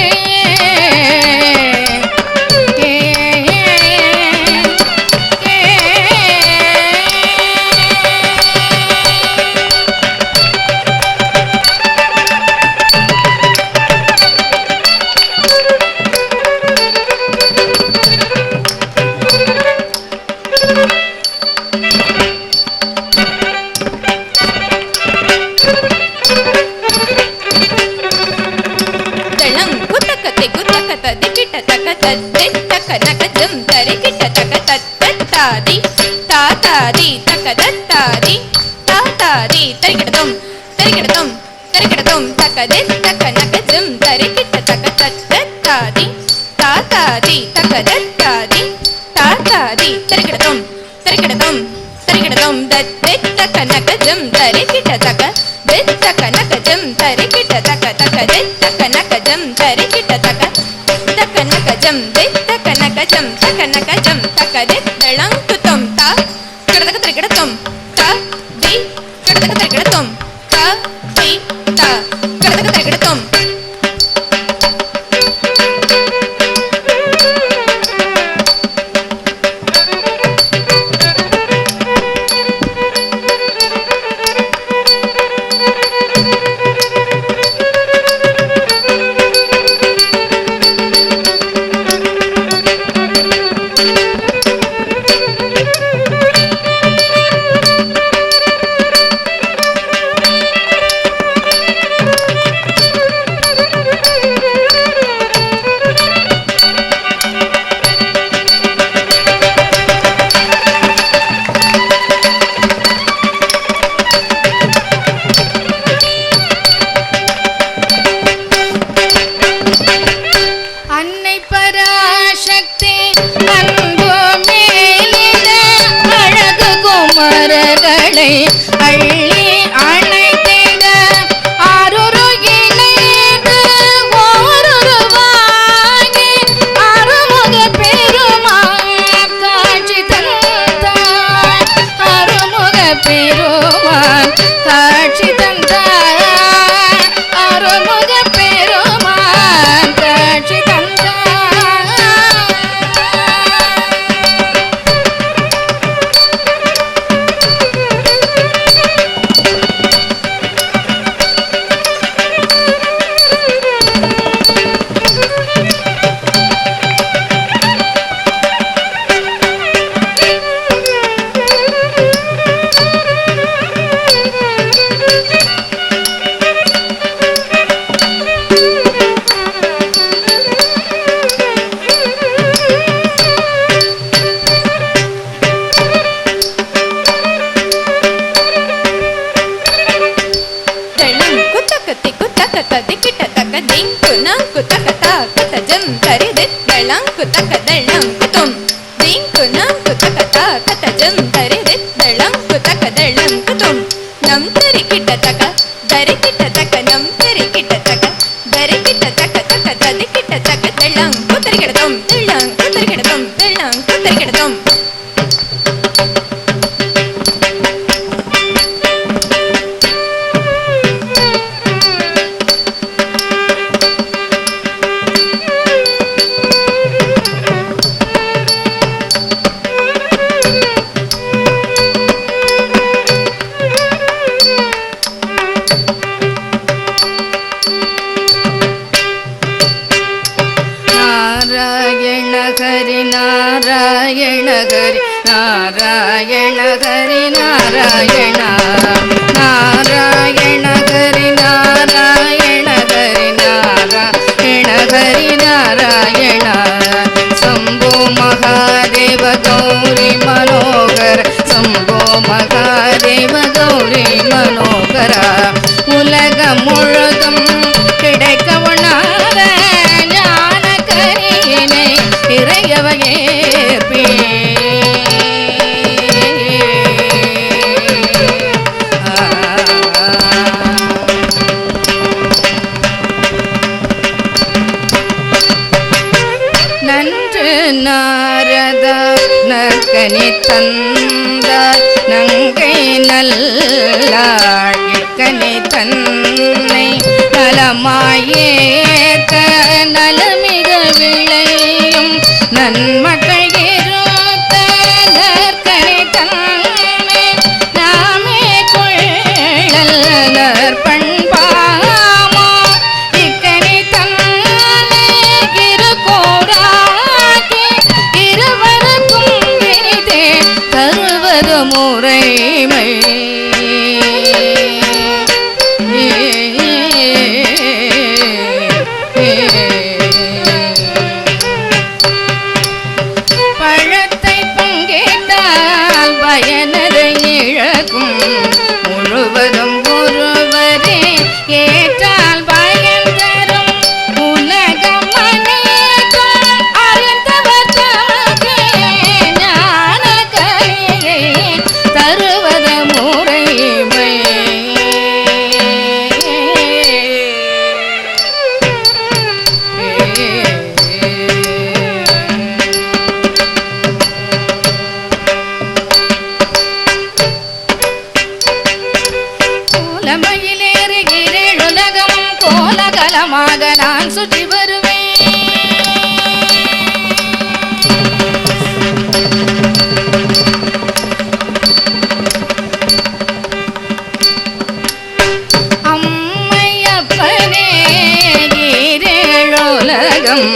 மகளை அள்ளி அணைத்திட ஆரொரு இணைந்து ஓருருவாகி அருமுக பெருமான் காட்சி தந்தாய். அருமுக பெருமான் காட்சி தந்தாய். அருமுக பெருமான் காட்சி தந்தாய். நாராயண ஹரி நாராயண ஹரி நாராயண நாராயண ஹரி நாராயண ஹரி நாராயண ஹரி நாராயண சம்போ மகாதேவ கௌரி மனோகர சம்போ மகாதேவ கௌரி மனோகர உலகம் முழுதும் கிடைக்க உணாத ஞான கரியினை இறையவையே நன்று நாரத நற்கனி தந்த நங்கை நல்லாள் இக்கனி தன்னை நலமாயேத்த நலமிக விளையும் நன்மக்கள் இருத்த நற்கனி தன்னை நாமே கொள்ளல் நற்பண்பாமா இக்கனி தன்னை இருகோராக்கி இருவருக்கும் விரிதே தருவது முறைமை பழத்தை பங்கிட்டால் பயனதை இழக்கும் முழுவதும் ஒருவரே ஏற்றால் பயன் தரும் உலகம் அனைத்தும் அறிந்தவர் தமக்கே ஞான கலியை தருவது முறைமை கோலமயிலேறுகிறேள் உலகம் கோலகலமாக நான் சுற்றி வருவேன் அம்மையப்பனே ஈரேழுலகம்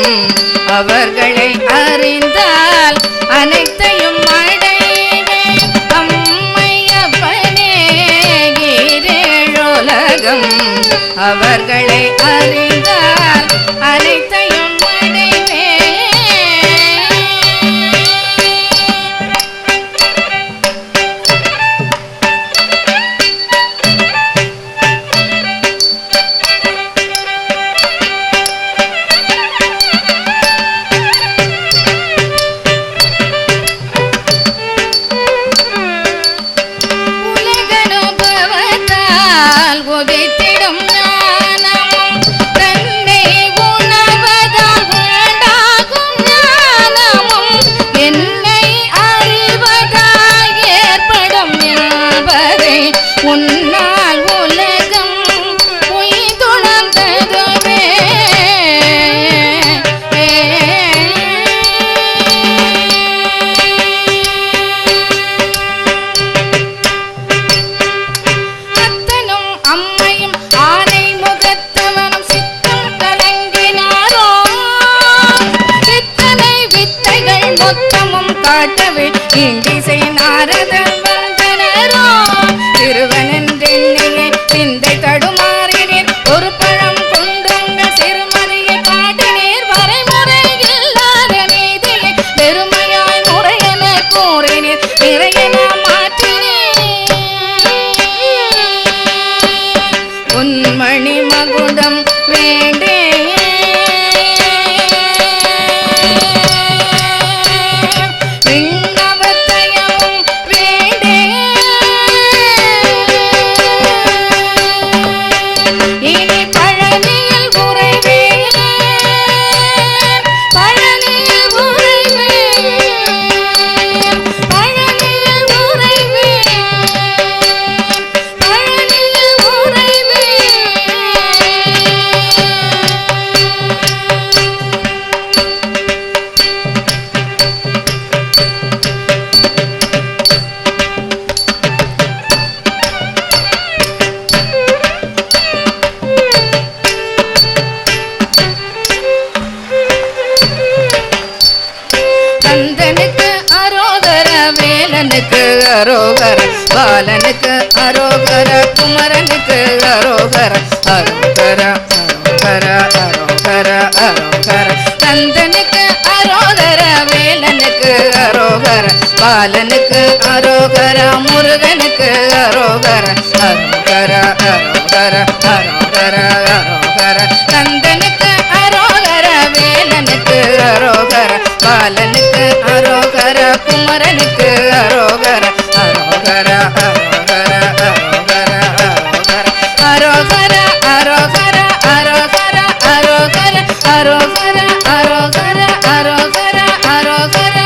அவர்களை அறிந்தால் அனைத்தையும் அடைவேன் அம்மையப்பனே ஈரேழுலகம் அவர்களை அறிந்தால் அனைத்தையும் அடைவேன் உலகம் உன்னால் உதித்திடும் ஞானமும் தன்னை உணர்வதால் உண்டாகும் ஞானமும் என்னை அறிவதால் ஏற்படும் ஞாபகை உன்னால் உலகம் உய்துணர்ந்ததுவே. அத்தனும் அம்மையும் ஆனை முகத்தவனும் சித்தம் கலங்கினாரோ இத்தனை வித்தைகள் மொத்தமும் காட்டவே இங்கிசை நாரதன் வந்தனரோ. திருவனென்றெண்ணியே சிந்தை தடுமாறினீர் ஒரு பழம் கொண்டுங்கள் சிறுமதியை காட்டினீர் வரைமுறை இல்லாத நீதியை பெருமையாய் முறையென கூறினீர் நிறையென மாற்றினீர். உன்மணி மகுடம் வேண்டே விண்ணவத்தயமும் வேண்டே இனி பழனியில் உறைவேன் பழனியில் உறைவேன் பழனியில் உறைவேன் பழனியில் உறைவேன். கந்தனுக்கு அரோகர வேலனுக்கு அரோகர பாலனுக்கு அரோகர குமரனுக்கு அரோகர அரோகர அரோகர அரோகர அரோகர. கந்தனுக்கு அரோகர வேலனுக்கு அரோகர பாலனுக்கு அரோகர முருகனுக்கு அரோகர அரோகர அரோகர அரோகர அரோகர. கந்தனுக்கு அரோகர வேலனுக்கு அரோகர பாலனுக்கு அரோகர குமரனுக்கு அரோகர அரோகர அரோகர அரோகர அரோகர அரோகர அரோகர அரோகர அரோகர அரோகர அரோகர அரோகர.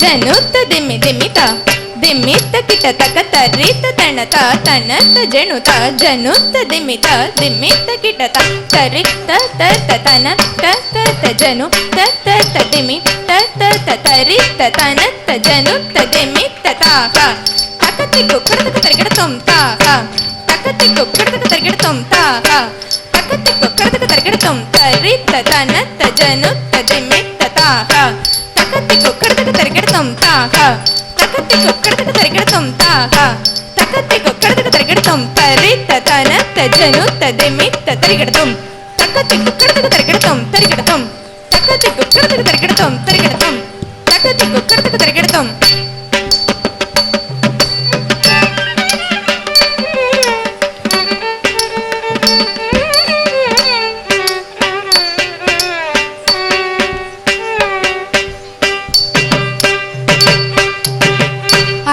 జనుత దిమ్మి దిమ్మిత దిమ్మిత కిట తక తరిత తణత తనత జనుత జనుత దిమ్మిత దిమ్మిత కిట తరిత తత తన తత జను తత దిమ్మి తత తరిత తనత జనుత దిమ్మిత తాహ తకతి కుక్కడత తరిగడతం తాహ తకతి కుక్కడత తరిగడతం తాహ తకతి కుక్కడత తరిగడతం తరిత తనత జనుత దిమ్మిత తాహ తకతి కుక్కడత తరిగడతం తాహ తకతి కుక్కడత తరిగడతం తాహ తకతి కుక్కడత తరిగడతం తరిత తనత జనుత దిమ్మిత తరిగడతం తకతి కుక్కడత తరిగడతం తరిగడతం తకతి కుక్కడత తరిగడతం తరిగడతం తకతి కుక్కడత తరిగడతం.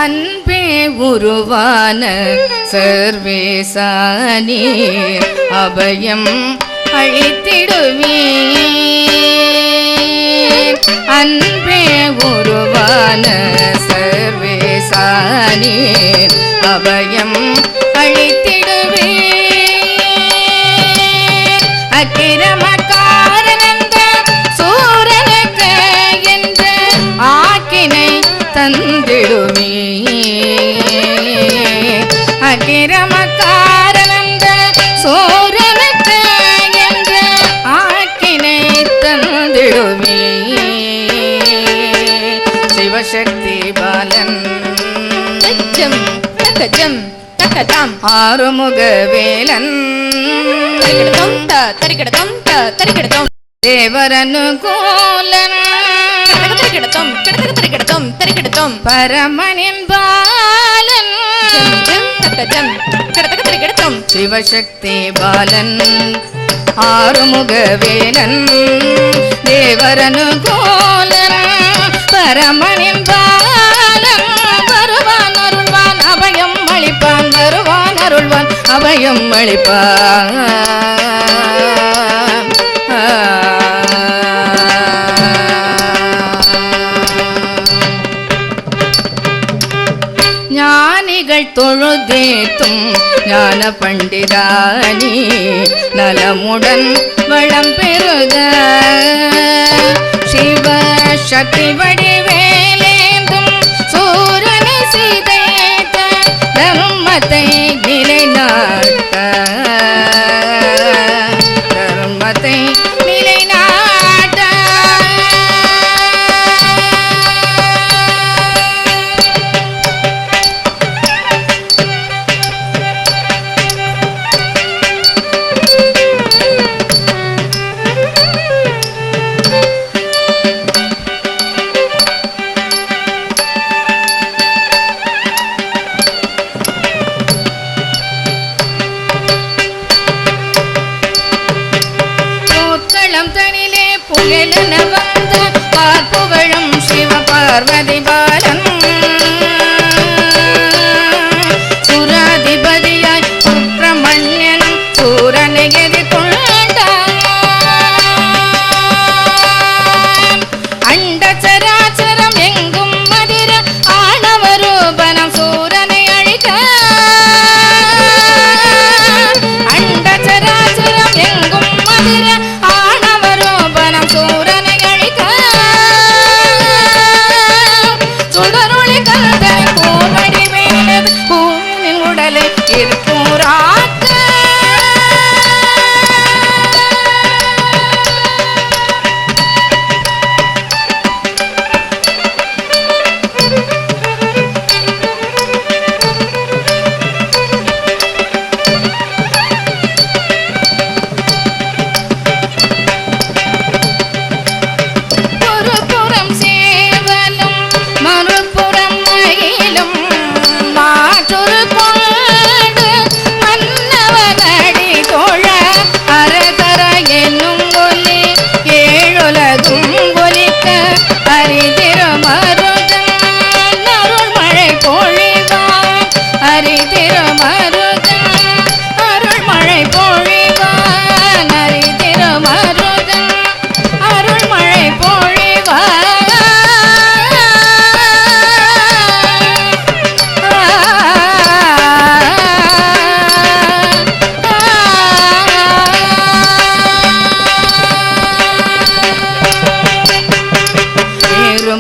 அன்பே உருவான சர்வேசானி அபயம் அழித்திடுவீர். அன்பே உருவான சர்வேசானி அபயம் அழித்திடுவீர். அக்கிரமக்காரனந்த சூரனுக்கு என்று ஆக்கினை தந்திடுமே. அக்கிரமக்காரனந்த சூர சிவசக்தி பாலன் தஜம் தகஜம் தகதாம் ஆறுமுக வேலன் தரிகிடதம் தரிகிடதம் தரிகிடதம் தேவரனுகூலன் தரிகிடதம் தரிகிடதம் தரிகிடதம் பரமனின் பாலன் ஜம் தகஜம் தரிகிடதம் சிவசக்தி பாலன் ஆறுமுக வேலன் தேவரனுகூலன் பரமனின் பாலன் வருவான் அருள்வான் அபயம் அளிப்பான் வருவான் அருள்வான் அபயம் அளிப்பான் ஞானிகள் தொழுதேத்தும் ஞான பண்டிதானி நலமுடன் வளம் பெறுக சிவ சக்தி வடிவேலேந்தும் சூரனை சீதைத்த தர்மத்தை நிலைநாட்ட தர்மத்தை நிலைநாட்ட தனிலே புகழன வந்த பார்ப்புகழும் சிவ பார்வதி பாலன் சுராதிபதியாய் சுப்பிரமணியன் சூரனை எதிர்கொண்டான் அண்ட சராச்சரம் எங்கும் மதிர ஆணவரூபனம் சூரனை அழிக்க அண்ட சராச்சரம் எங்கும் மதிர சூரனை அழிக்க சுடரொளி கந்தன் கோமடி மேலது பூமின் உடலை இருக்கூறாக்க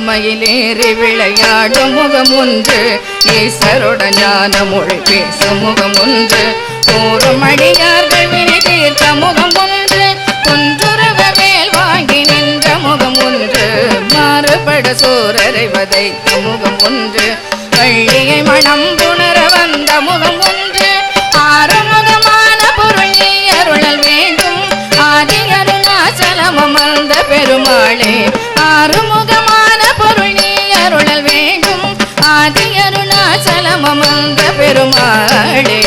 மயிலேறி விளையாடும் முகம் ஒன்று ஈஸ்வரோட ஞான மொழி பேசும் முகம் ஒன்று கூறும் அடியார்கள் வினை தீர்த்த முகம் ஒன்று குன்றுருவ மேல் வாங்கி நின்ற முகம் ஒன்று மாறுபட சூரரை வதைத்த முகம் ஒன்று வள்ளியை மனம் புணர வந்த முகம் ஒன்று ஆறுமுகமான பொருள் நீ அருளல் வேண்டும் ஆதி அருணாச்சலம் அமர்ந்த பெருமாளே ஆறுமுகமான பொருள் நீ அருளல் வேண்டும் ஆதி அருணாச்சலம் அமர்ந்த பெருமாளே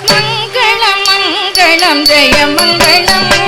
மங்களம் மங்களம் ஜெய மங்களம்